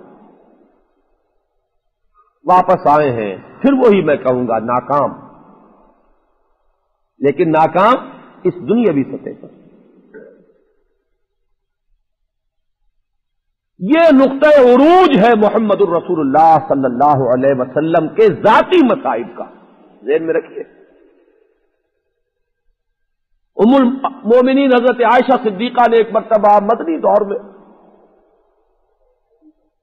واپس آئے ہیں، پھر وہی میں کہوں گا ناکام، لیکن ناکام اس دنیاوی سطح پر۔ یہ نقطہ عروج ہے محمد الرسول اللہ صلی اللہ علیہ وسلم کے ذاتی مصائب کا، ذہن میں رکھیے۔ ام المومنین حضرت عائشہ صدیقہ نے ایک مرتبہ مدنی دور میں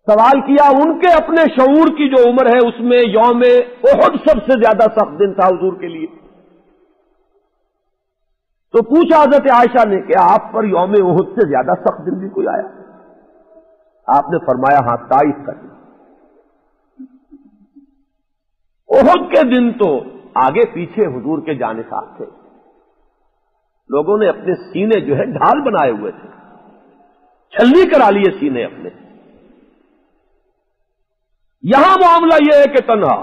سوال کیا، ان کے اپنے شعور کی جو عمر ہے اس میں یوم احد سب سے زیادہ سخت دن تھا حضور کے لیے، تو پوچھا حضرت عائشہ نے کہ آپ پر یوم احد سے زیادہ سخت دن بھی کوئی آیا؟ آپ نے فرمایا ہاں، طائف کا دن۔ احد کے دن تو آگے پیچھے حضور کے جانثار تھے، لوگوں نے اپنے سینے جو ہے ڈھال بنائے ہوئے تھے، چھلنی کرا لیے سینے اپنے۔ یہاں معاملہ یہ ہے کہ تنہا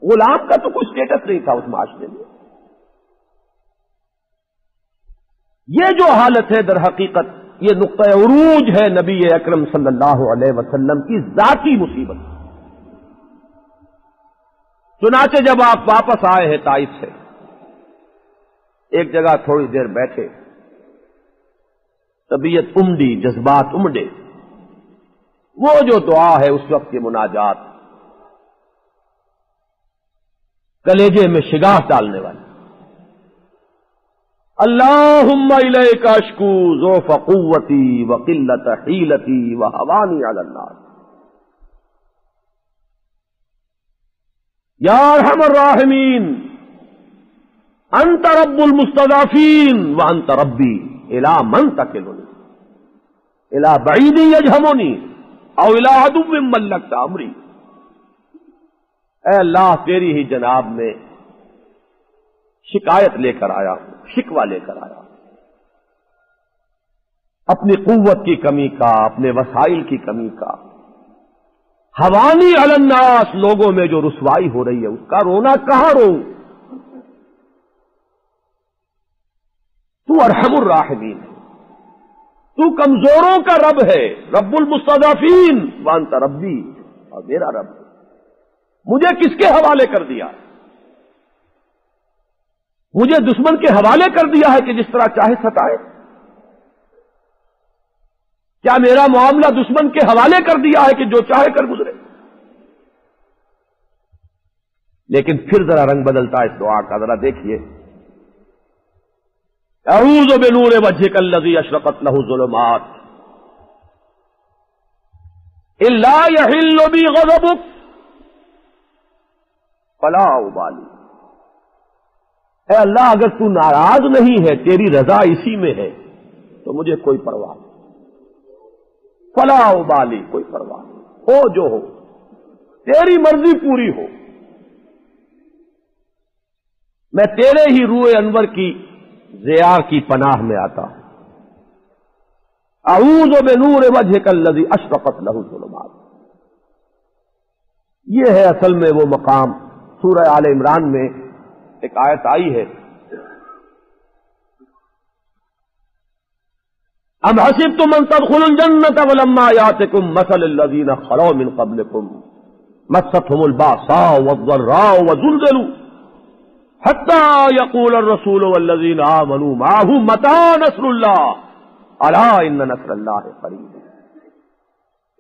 غلام کا تو کوئی سٹیٹس نہیں تھا اس معاشرے میں۔ یہ جو حالت ہے در حقیقت یہ نقطہ عروج ہے نبی اکرم صلی اللہ علیہ وسلم کی ذاتی مصیبت۔ چنانچہ جب آپ واپس آئے ہیں طائف سے، ایک جگہ تھوڑی دیر بیٹھے، طبیعت امڈی، جذبات امڈے، وہ جو دعا ہے اس وقت کی مناجات کلیجے میں شگاف ڈالنے والی، اللہم الیک اشکو ضعف قوتی وقلت حیلتی وہوانی علی الناس، یا ارحم الراحمین انت رب المستضعفین وانت ربی الی من تکلنی الی بعید یجہمنی او الی عدو ملکت امری۔ اے اللہ تیری ہی جناب میں شکایت لے کر آیا ہوں، شکوہ لے کر آیا ہوں، اپنی قوت کی کمی کا، اپنے وسائل کی کمی کا، حوانی علی الناس لوگوں میں جو رسوائی ہو رہی ہے اس کا رونا کہاں رو؟ تو ارحم الراحمین ہے، تو کمزوروں کا رب ہے، رب المستضعفین وانت ربی، اور میرا رب ہے، مجھے کس کے حوالے کر دیا؟ مجھے دشمن کے حوالے کر دیا ہے کہ جس طرح چاہے ستائے؟ کیا میرا معاملہ دشمن کے حوالے کر دیا ہے کہ جو چاہے کر گزرے؟ لیکن پھر ذرا رنگ بدلتا ہے اس دعا کا، ذرا دیکھیے، اعوذ بنور وجهک الذی اشرقت له الظلمات الا یحل بی غضبک فلا ابالی۔ اے اللہ اگر تو ناراض نہیں ہے، تیری رضا اسی میں ہے تو مجھے کوئی پرواہ نہیں، فلا ابالی، کوئی پرواہ نہیں، ہو جو ہو، تیری مرضی پوری ہو، میں تیرے ہی روح انور کی زیار کی پناہ میں آتا ہوں۔ اعوذ بنور وجهک الذی اشرقت له الظلمات، یہ ہے اصل میں وہ مقام سورہ آل عمران میں ایک آیت آئی ہے، ام حسبتم ان تدخلوا الجنة ولما یاتکم مثل الذین خلوا من قبلکم مستهم الباساء والضراء وزلزلوا حتى يقول الرسول والذین آمنوا معه متى نصر اللہ الا ان نصر اللہ قریب۔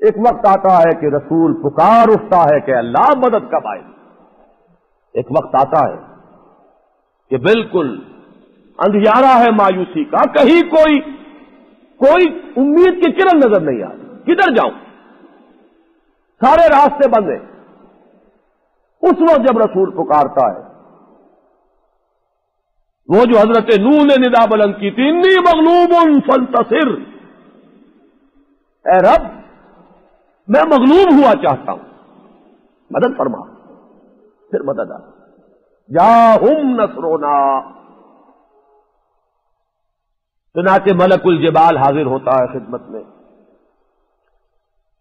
ایک وقت آتا ہے کہ رسول پکار اٹھتا ہے کہ اللہ مدد کب آئے، ایک وقت آتا ہے کہ بالکل اندھیارا ہے مایوسی کا، کہیں کوئی امید کی کرن نظر نہیں آتی، کدھر جاؤں، سارے راستے بند ہیں۔ اس وقت جب رسول پکارتا ہے، وہ جو حضرت نوح نے ندا بلند کی تھی، انی مغلوب فانتصر، اے رب میں مغلوب ہوا چاہتا ہوں، مدد فرما، پھر مدد آ جاءہم نصرنا، چنانچہ ملک الجبال حاضر ہوتا ہے خدمت میں،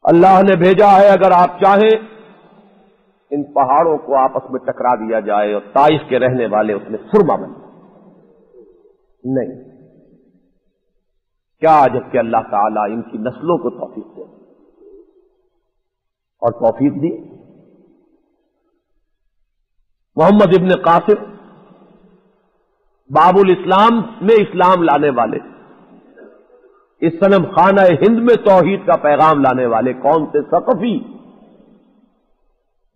اللہ نے بھیجا ہے اگر آپ چاہیں ان پہاڑوں کو آپس میں ٹکرا دیا جائے اور طائف کے رہنے والے اس میں سرما بن جائیں۔ نہیں، کیا جب کہ اللہ تعالیٰ ان کی نسلوں کو توفیق دے، اور توفیق دی۔ محمد ابن قاسم باب الاسلام میں اسلام لانے والے، اس صنم خانہ ہند میں توحید کا پیغام لانے والے کون سے؟ ثقفی،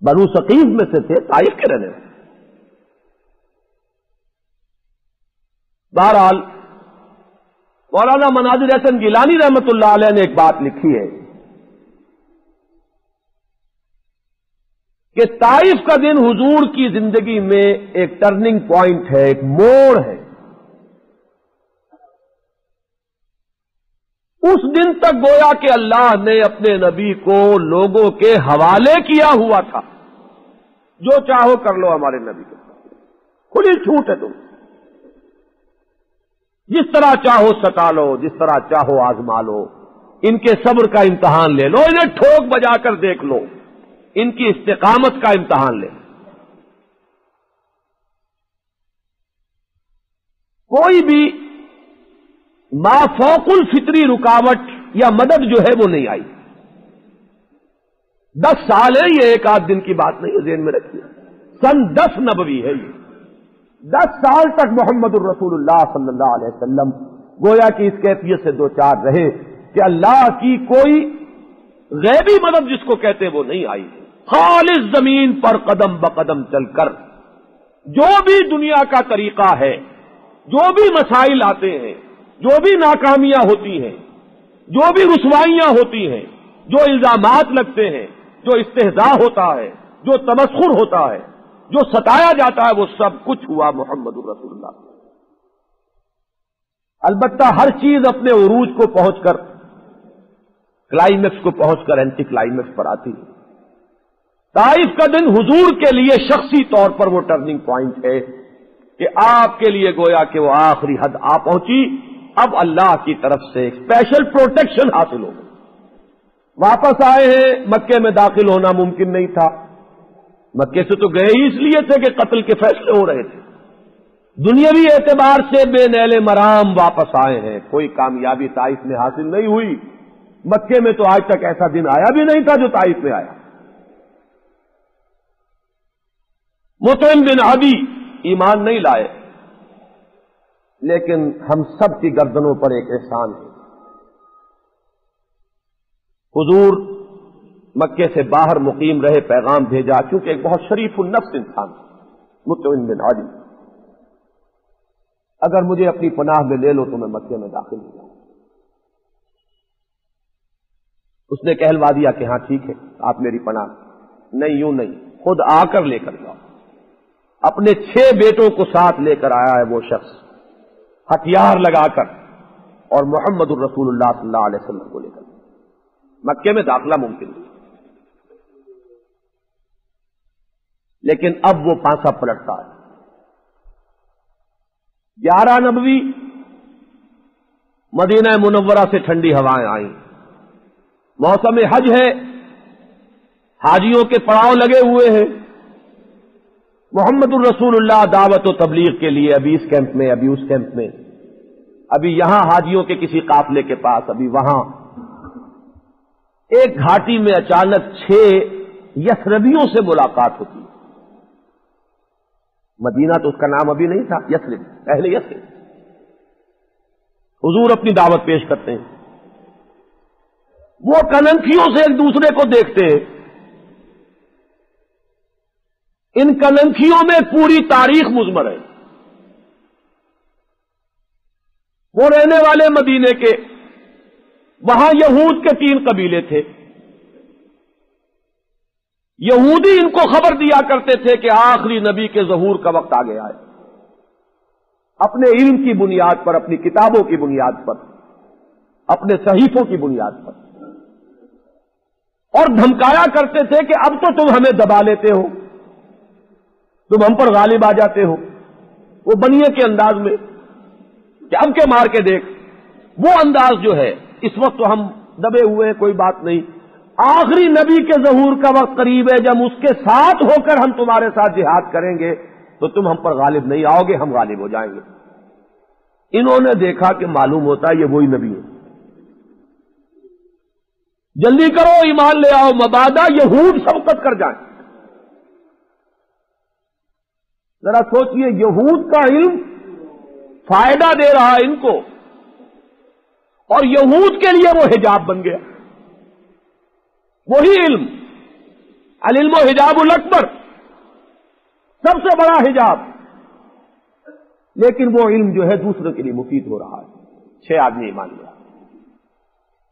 بنو ثقیف میں سے تھے، طائف کے رہنے والے۔ بہرحال مولانا مناظر حسن گیلانی رحمت اللہ علیہ نے ایک بات لکھی ہے کہ طائف کا دن حضور کی زندگی میں ایک ٹرننگ پوائنٹ ہے، ایک موڑ ہے۔ اس دن تک گویا کہ اللہ نے اپنے نبی کو لوگوں کے حوالے کیا ہوا تھا، جو چاہو کر لو ہمارے نبی کے ساتھ، کھلی چھوٹ ہے تم، جس طرح چاہو ستا لو، جس طرح چاہو آزما لو، ان کے صبر کا امتحان لے لو، انہیں ٹھوک بجا کر دیکھ لو، ان کی استقامت کا امتحان لے لو۔ کوئی بھی مافوق الفطری رکاوٹ یا مدد جو ہے وہ نہیں آئی۔ 10 سال ہے، یہ ایک آدھ دن کی بات نہیں ہے، ذہن میں رکھیے، سن 10 نبوی ہے یہ۔ 10 سال تک محمد الرسول اللہ صلی اللہ علیہ وسلم گویا کہ اس کیفیت سے دو چار رہے کہ اللہ کی کوئی غیبی مدد جس کو کہتے وہ نہیں آئی، خالص زمین پر قدم بقدم چل کر جو بھی دنیا کا طریقہ ہے، جو بھی مسائل آتے ہیں، جو بھی ناکامیاں ہوتی ہیں، جو بھی رسوائیاں ہوتی ہیں، جو الزامات لگتے ہیں، جو استہزاء ہوتا ہے، جو تمسخر ہوتا ہے، جو ستایا جاتا ہے، وہ سب کچھ ہوا محمد رسول اللہ۔ البتہ ہر چیز اپنے عروج کو پہنچ کر، کلائمیکس کو پہنچ کر اینٹی کلائمیکس پر آتی ہے۔ طائف کا دن حضور کے لیے شخصی طور پر وہ ٹرننگ پوائنٹ ہے کہ آپ کے لیے گویا کہ وہ آخری حد آ پہنچی، اب اللہ کی طرف سے اسپیشل پروٹیکشن حاصل ہو گئی۔ واپس آئے ہیں، مکے میں داخل ہونا ممکن نہیں تھا، مکے سے تو گئے ہی اس لیے تھے کہ قتل کے فیصلے ہو رہے تھے، دنیاوی اعتبار سے بے نیل مرام واپس آئے ہیں، کوئی کامیابی طائف میں حاصل نہیں ہوئی۔ مکے میں تو آج تک ایسا دن آیا بھی نہیں تھا جو طائف میں آیا۔ مطعم بن عدی ایمان نہیں لائے، لیکن ہم سب کی گردنوں پر ایک احسان ہے۔ حضور مکے سے باہر مقیم رہے، پیغام بھیجا، کیونکہ ایک بہت شریف النفس انسان مطعم بن عدی، اگر مجھے اپنی پناہ میں لے لو تو میں مکے میں داخل ہو جاؤں۔ اس نے کہلوا دیا کہ ہاں ٹھیک ہے، آپ میری پناہ۔ نہیں، یوں نہیں، خود آ کر لے کر جاؤ۔ اپنے 6 بیٹوں کو ساتھ لے کر آیا ہے وہ شخص، ہتھیار لگا کر، اور محمد الرسول اللہ صلی اللہ علیہ وسلم کو لے کر مکے میں داخلہ ممکن نہیں۔ لیکن اب وہ پانسا پلٹتا ہے۔ 11 نبوی، مدینہ منورہ سے ٹھنڈی ہوائیں آئیں، موسم حج ہے، حاجیوں کے پڑاؤ لگے ہوئے ہیں۔ محمد الرسول اللہ دعوت و تبلیغ کے لیے ابھی اس کیمپ میں، ابھی اس کیمپ میں، ابھی یہاں حاجیوں کے کسی قافلے کے پاس، ابھی وہاں۔ ایک گھاٹی میں اچانک 6 یثربیوں سے ملاقات ہوتی ہے۔ مدینہ تو اس کا نام ابھی نہیں تھا، یثرب، پہلے یثرب۔ حضور اپنی دعوت پیش کرتے ہیں، وہ کننکھیوں سے ایک دوسرے کو دیکھتے ہیں۔ ان کننکھیوں میں پوری تاریخ مضمر ہے۔ وہ رہنے والے مدینے کے، وہاں یہود کے 3 قبیلے تھے۔ یہودی ان کو خبر دیا کرتے تھے کہ آخری نبی کے ظہور کا وقت آ گیا ہے، اپنے علم کی بنیاد پر، اپنی کتابوں کی بنیاد پر، اپنے صحیفوں کی بنیاد پر، اور دھمکایا کرتے تھے کہ اب تو تم ہمیں دبا لیتے ہو، تم ہم پر غالب آ جاتے ہو، وہ بنیے کے انداز میں کہ اب کے مار کے دیکھ۔ وہ انداز جو ہے، اس وقت تو ہم دبے ہوئے ہیں، کوئی بات نہیں، آخری نبی کے ظہور کا وقت قریب ہے، جب اس کے ساتھ ہو کر ہم تمہارے ساتھ جہاد کریں گے تو تم ہم پر غالب نہیں آؤ گے، ہم غالب ہو جائیں گے۔ انہوں نے دیکھا کہ معلوم ہوتا ہے یہ وہی نبی ہے، جلدی کرو ایمان لے آؤ، مبادا یہود سبقت کر جائیں۔ ذرا سوچئے، یہود کا علم فائدہ دے رہا ہے ان کو، اور یہود کے لیے وہ حجاب بن گیا۔ وہی علم، العلم حجاب الاکبر، سب سے بڑا حجاب، لیکن وہ علم جو ہے دوسروں کے لیے مفید ہو رہا ہے۔ 6 آدمی ایمان لیا،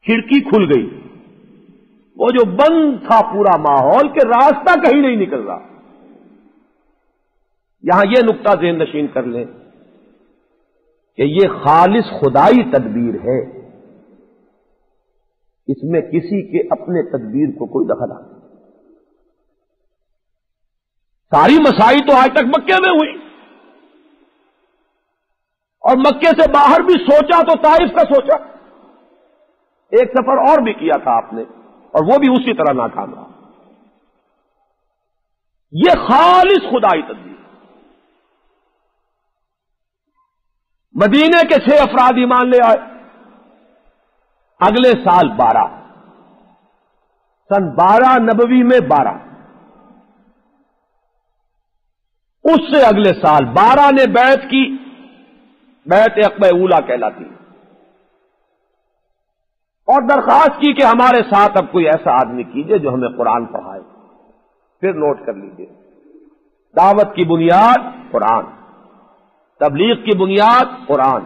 کھڑکی کھل گئی، وہ جو بند تھا پورا ماحول کہ راستہ کہیں نہیں نکل رہا۔ یہاں یہ نقطہ ذہن نشین کر لیں کہ یہ خالص خدائی تدبیر ہے، اس میں کسی کے اپنے تدبیر کو کوئی دخل نہیں۔ ساری مسائی تو آج تک مکے میں ہوئی، اور مکے سے باہر بھی سوچا تو طائف کا سوچا، ایک سفر اور بھی کیا تھا آپ نے، اور وہ بھی اسی طرح ناکام رہا۔ یہ خالص خدائی تدبیر۔ مدینے کے 6 افراد ایمان لے آئے۔ اگلے سال 12، سن 12 نبوی میں 12، اس سے اگلے سال 12 نے بیعت کی، بیعت عقبہ اولا کہلاتی ہے، اور درخواست کی کہ ہمارے ساتھ اب کوئی ایسا آدمی کیجیے جو ہمیں قرآن پڑھائے. پھر نوٹ کر لیجیے، دعوت کی بنیاد قرآن، تبلیغ کی بنیاد قرآن،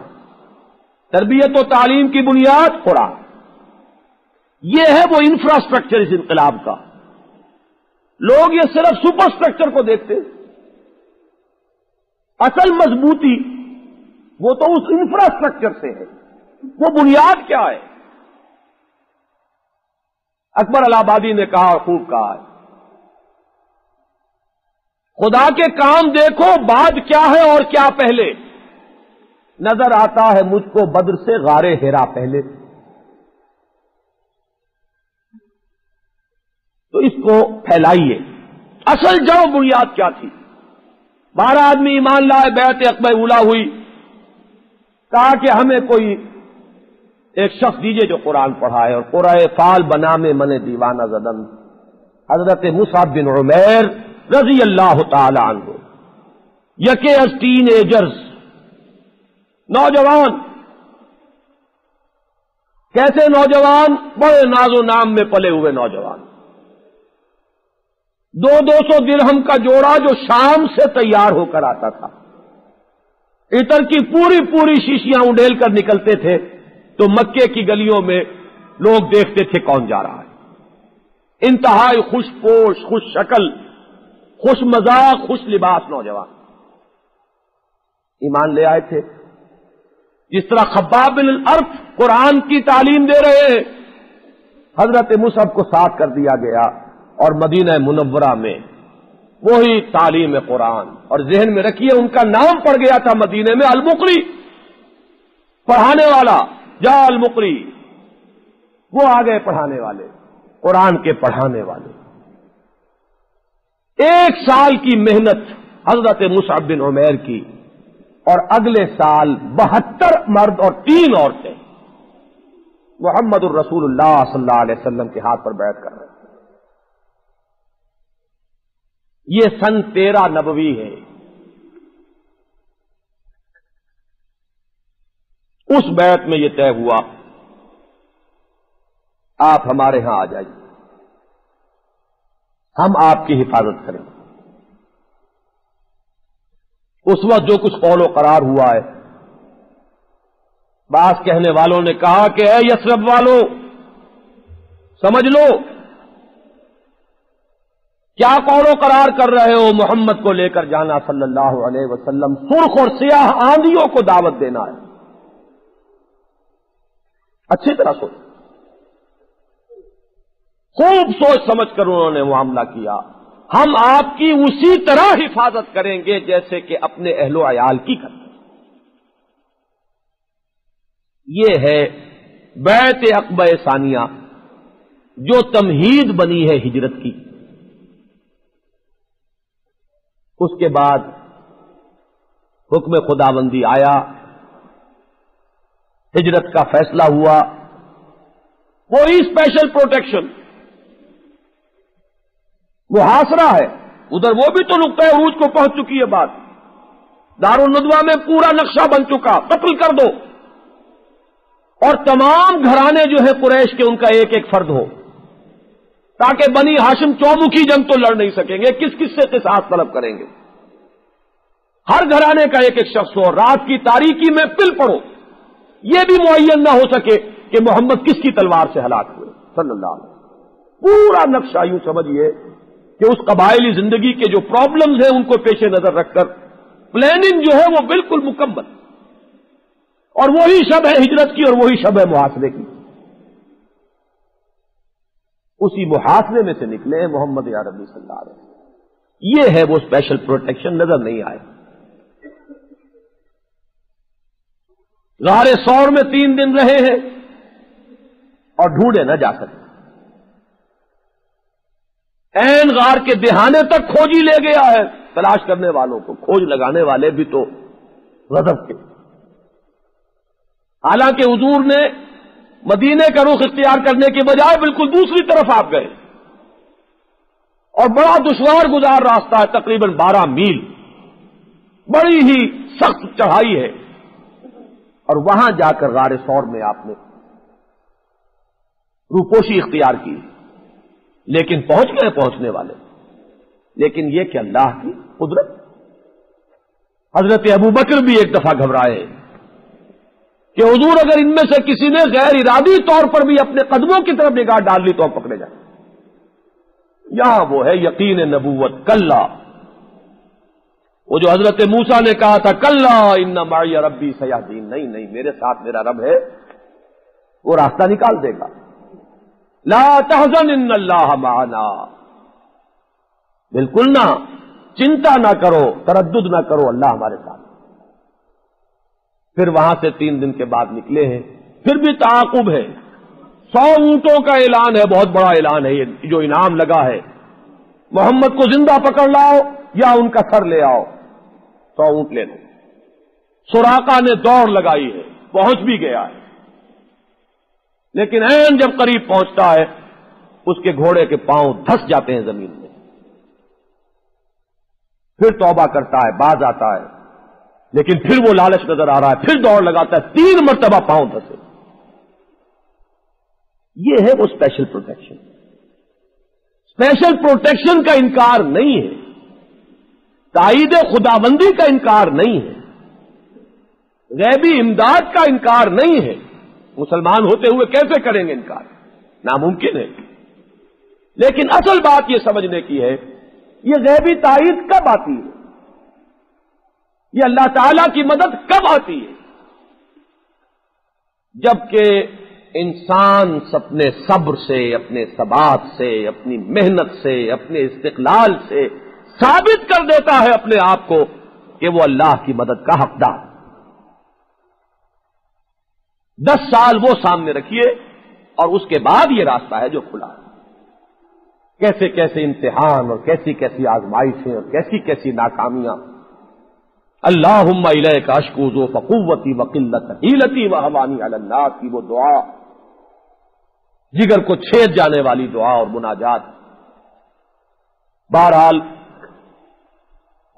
تربیت و تعلیم کی بنیاد قرآن. یہ ہے وہ انفراسٹرکچر اس انقلاب کا. لوگ یہ صرف سپر اسٹرکچر کو دیکھتے، اصل مضبوطی وہ تو اس انفراسٹرکچر سے ہے. وہ بنیاد کیا ہے؟ اکبر الہ آبادی نے کہا اور خوب کہا ہے، خدا کے کام دیکھو بعد کیا ہے اور کیا پہلے. نظر آتا ہے مجھ کو بدر سے غار ہرا پہلے. تو اس کو پھیلائیے. اصل جڑ بنیاد کیا تھی؟ 12 آدمی ایمان لائے، بیعت عقبہ اولا ہوئی. کہا کہ ہمیں کوئی ایک شخص دیجئے جو قرآن پڑھائے، اور قرآن فال بنا میں من دیوانہ زدن. حضرت مصعب بن عمیر رضی اللہ تعالی عنہ، یکے از ٹین ایجرز، نوجوان. کیسے نوجوان؟ بڑے ناز و نام میں پلے ہوئے نوجوان. 200 درہم کا جوڑا جو شام سے تیار ہو کر آتا تھا. عطر کی پوری شیشیاں اڈیل کر نکلتے تھے تو مکے کی گلیوں میں لوگ دیکھتے تھے کون جا رہا ہے. انتہائی خوش پوش، خوش شکل، خوش مذاق، خوش لباس نوجوان ایمان لے آئے تھے. جس طرح خباب بن الارت قرآن کی تعلیم دے رہے ہیں، حضرت مصعب کو ساتھ کر دیا گیا اور مدینہ منورہ میں وہی تعلیم قرآن. اور ذہن میں رکھیے ان کا نام پڑ گیا تھا مدینے میں المقری، پڑھانے والا. جا المقری، وہ آ گئے پڑھانے والے، قرآن کے پڑھانے والے. 1 سال کی محنت حضرت مصعب بن عمیر کی، اور اگلے سال 72 مرد اور 3 عورتیں محمد الرسول اللہ صلی اللہ علیہ وسلم کے ہاتھ پر بیعت کر رہے ہیں. یہ سن 13 نبوی ہے. اس بیعت میں یہ طے ہوا آپ ہمارے ہاں آ جائیے، ہم آپ کی حفاظت کریں. اس وقت جو کچھ قول و قرار ہوا ہے، بعض کہنے والوں نے کہا کہ اے یثرب والو سمجھ لو کیا قول و قرار کر رہے ہو. محمد کو لے کر جانا صلی اللہ علیہ وسلم، سرخ اور سیاہ آندھیوں کو دعوت دینا ہے. اچھی طرح سوچ، خوب سوچ سمجھ کر انہوں نے معاملہ کیا. ہم آپ کی اسی طرح حفاظت کریں گے جیسے کہ اپنے اہل و عیال کی کرتے. یہ ہے بیعت عقبہ ثانیہ جو تمہید بنی ہے ہجرت کی. اس کے بعد حکم خداوندی آیا، ہجرت کا فیصلہ ہوا. کوئی اسپیشل پروٹیکشن، محاصرہ ہے ادھر، وہ بھی تو نقطۂ عروج کو پہنچ چکی ہے بات. دارالندوہ میں پورا نقشہ بن چکا، قتل کر دو، اور تمام گھرانے جو ہے قریش کے ان کا ایک ایک فرد ہو، تاکہ بنی ہاشم چومکھی جنگ تو لڑ نہیں سکیں گے، کس کس سے قصاص طلب کریں گے. ہر گھرانے کا ایک ایک شخص ہو، رات کی تاریکی میں پل پڑو، یہ بھی معین نہ ہو سکے کہ محمد کس کی تلوار سے ہلاک ہوئے صلی اللہ علیہ وسلم. پورا نقشہ یوں سمجھیے کہ اس قبائلی زندگی کے جو پرابلمز ہیں ان کو پیش نظر رکھ کر پلاننگ جو ہے وہ بالکل مکمل. اور وہی شب ہے ہجرت کی اور وہی شب ہے محاصرے کی. اسی محاصرے میں سے نکلے محمد عربی صلی اللہ علیہ وسلم. یہ ہے وہ اسپیشل پروٹیکشن، نظر نہیں آئے. غار ثور میں 3 دن رہے ہیں اور ڈھونڈے نہ جا سکے. عین غار کے دہانے تک کھوجی لے گیا ہے تلاش کرنے والوں کو. کھوج لگانے والے بھی تو غضب کے. حالانکہ حضور نے مدینے کا رخ اختیار کرنے کے بجائے بالکل دوسری طرف آپ گئے، اور بڑا دشوار گزار راستہ ہے، تقریباً 12 میل، بڑی ہی سخت چڑھائی ہے. اور وہاں جا کر غار ثور میں آپ نے روپوشی اختیار کی، لیکن پہنچ گئے پہنچنے والے. لیکن یہ کہ اللہ کی قدرت. حضرت ابو بکر بھی ایک دفعہ گھبرائے کہ حضور اگر ان میں سے کسی نے غیر ارادی طور پر بھی اپنے قدموں کی طرف نگاہ ڈال لی تو پکڑے جائیں. یہاں وہ ہے یقین نبوت. کلا، وہ جو حضرت موسیٰ نے کہا تھا کلا ان معی ربی سیہدین، نہیں نہیں، میرے ساتھ میرا رب ہے، وہ راستہ نکال دے گا. لا تحزن ان اللہ معنا، بالکل نہ چنتا نہ کرو، تردد نہ کرو، اللہ ہمارے ساتھ. پھر وہاں سے 3 دن کے بعد نکلے ہیں، پھر بھی تعاقب ہے. 100 اونٹوں کا اعلان ہے، بہت بڑا اعلان ہے یہ جو انعام لگا ہے. محمد کو زندہ پکڑ لاؤ یا ان کا سر لے آؤ، 100 اونٹ لے لو. سراقہ نے دوڑ لگائی ہے، پہنچ بھی گیا ہے، لیکن عین جب قریب پہنچتا ہے اس کے گھوڑے کے پاؤں دھس جاتے ہیں زمین میں. پھر توبہ کرتا ہے، باز آتا ہے، لیکن پھر وہ لالچ نظر آ رہا ہے، پھر دوڑ لگاتا ہے، 3 مرتبہ پاؤں دھسے. یہ ہے وہ اسپیشل پروٹیکشن. اسپیشل پروٹیکشن کا انکار نہیں ہے، تائید خداوندی کا انکار نہیں ہے، غیبی امداد کا انکار نہیں ہے. مسلمان ہوتے ہوئے کیسے کریں گے انکار؟ ناممکن ہے. لیکن اصل بات یہ سمجھنے کی ہے یہ غیبی تائید کب آتی ہے، یہ اللہ تعالی کی مدد کب آتی ہے؟ جبکہ انسان اپنے صبر سے، اپنے ثبات سے، اپنی محنت سے، اپنے استقلال سے ثابت کر دیتا ہے اپنے آپ کو کہ وہ اللہ کی مدد کا حقدار. 10 سال وہ سامنے رکھیے اور اس کے بعد یہ راستہ ہے جو کھلا ہے. کیسے کیسے امتحان اور کیسی کیسی آزمائشیں اور کیسی کیسی ناکامیاں. اللہم الیک اشکو ضعف قوتی وقلت حیلتی وہوانی علی الناس کی وہ دعا، جگر کو چھید جانے والی دعا اور مناجات. بہرحال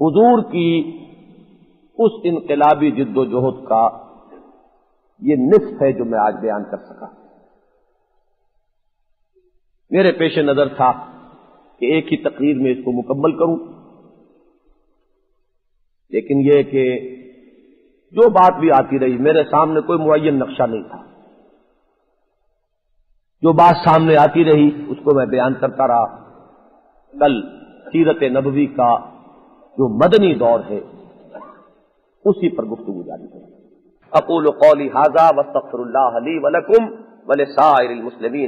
حضور کی اس انقلابی جد و جہد کا یہ نصف ہے جو میں آج بیان کر سکا. میرے پیش نظر تھا کہ ایک ہی تقریر میں اس کو مکمل کروں، لیکن یہ کہ جو بات بھی آتی رہی میرے سامنے کوئی معین نقشہ نہیں تھا. جو بات سامنے آتی رہی اس کو میں بیان کرتا رہا. کل سیرت نبوی کا جو مدنی دور ہے اسی پر گفتگو جاری ہے. اقول قولی ھذا واستغفر اللہ لی ولکم ولسائر المسلمین.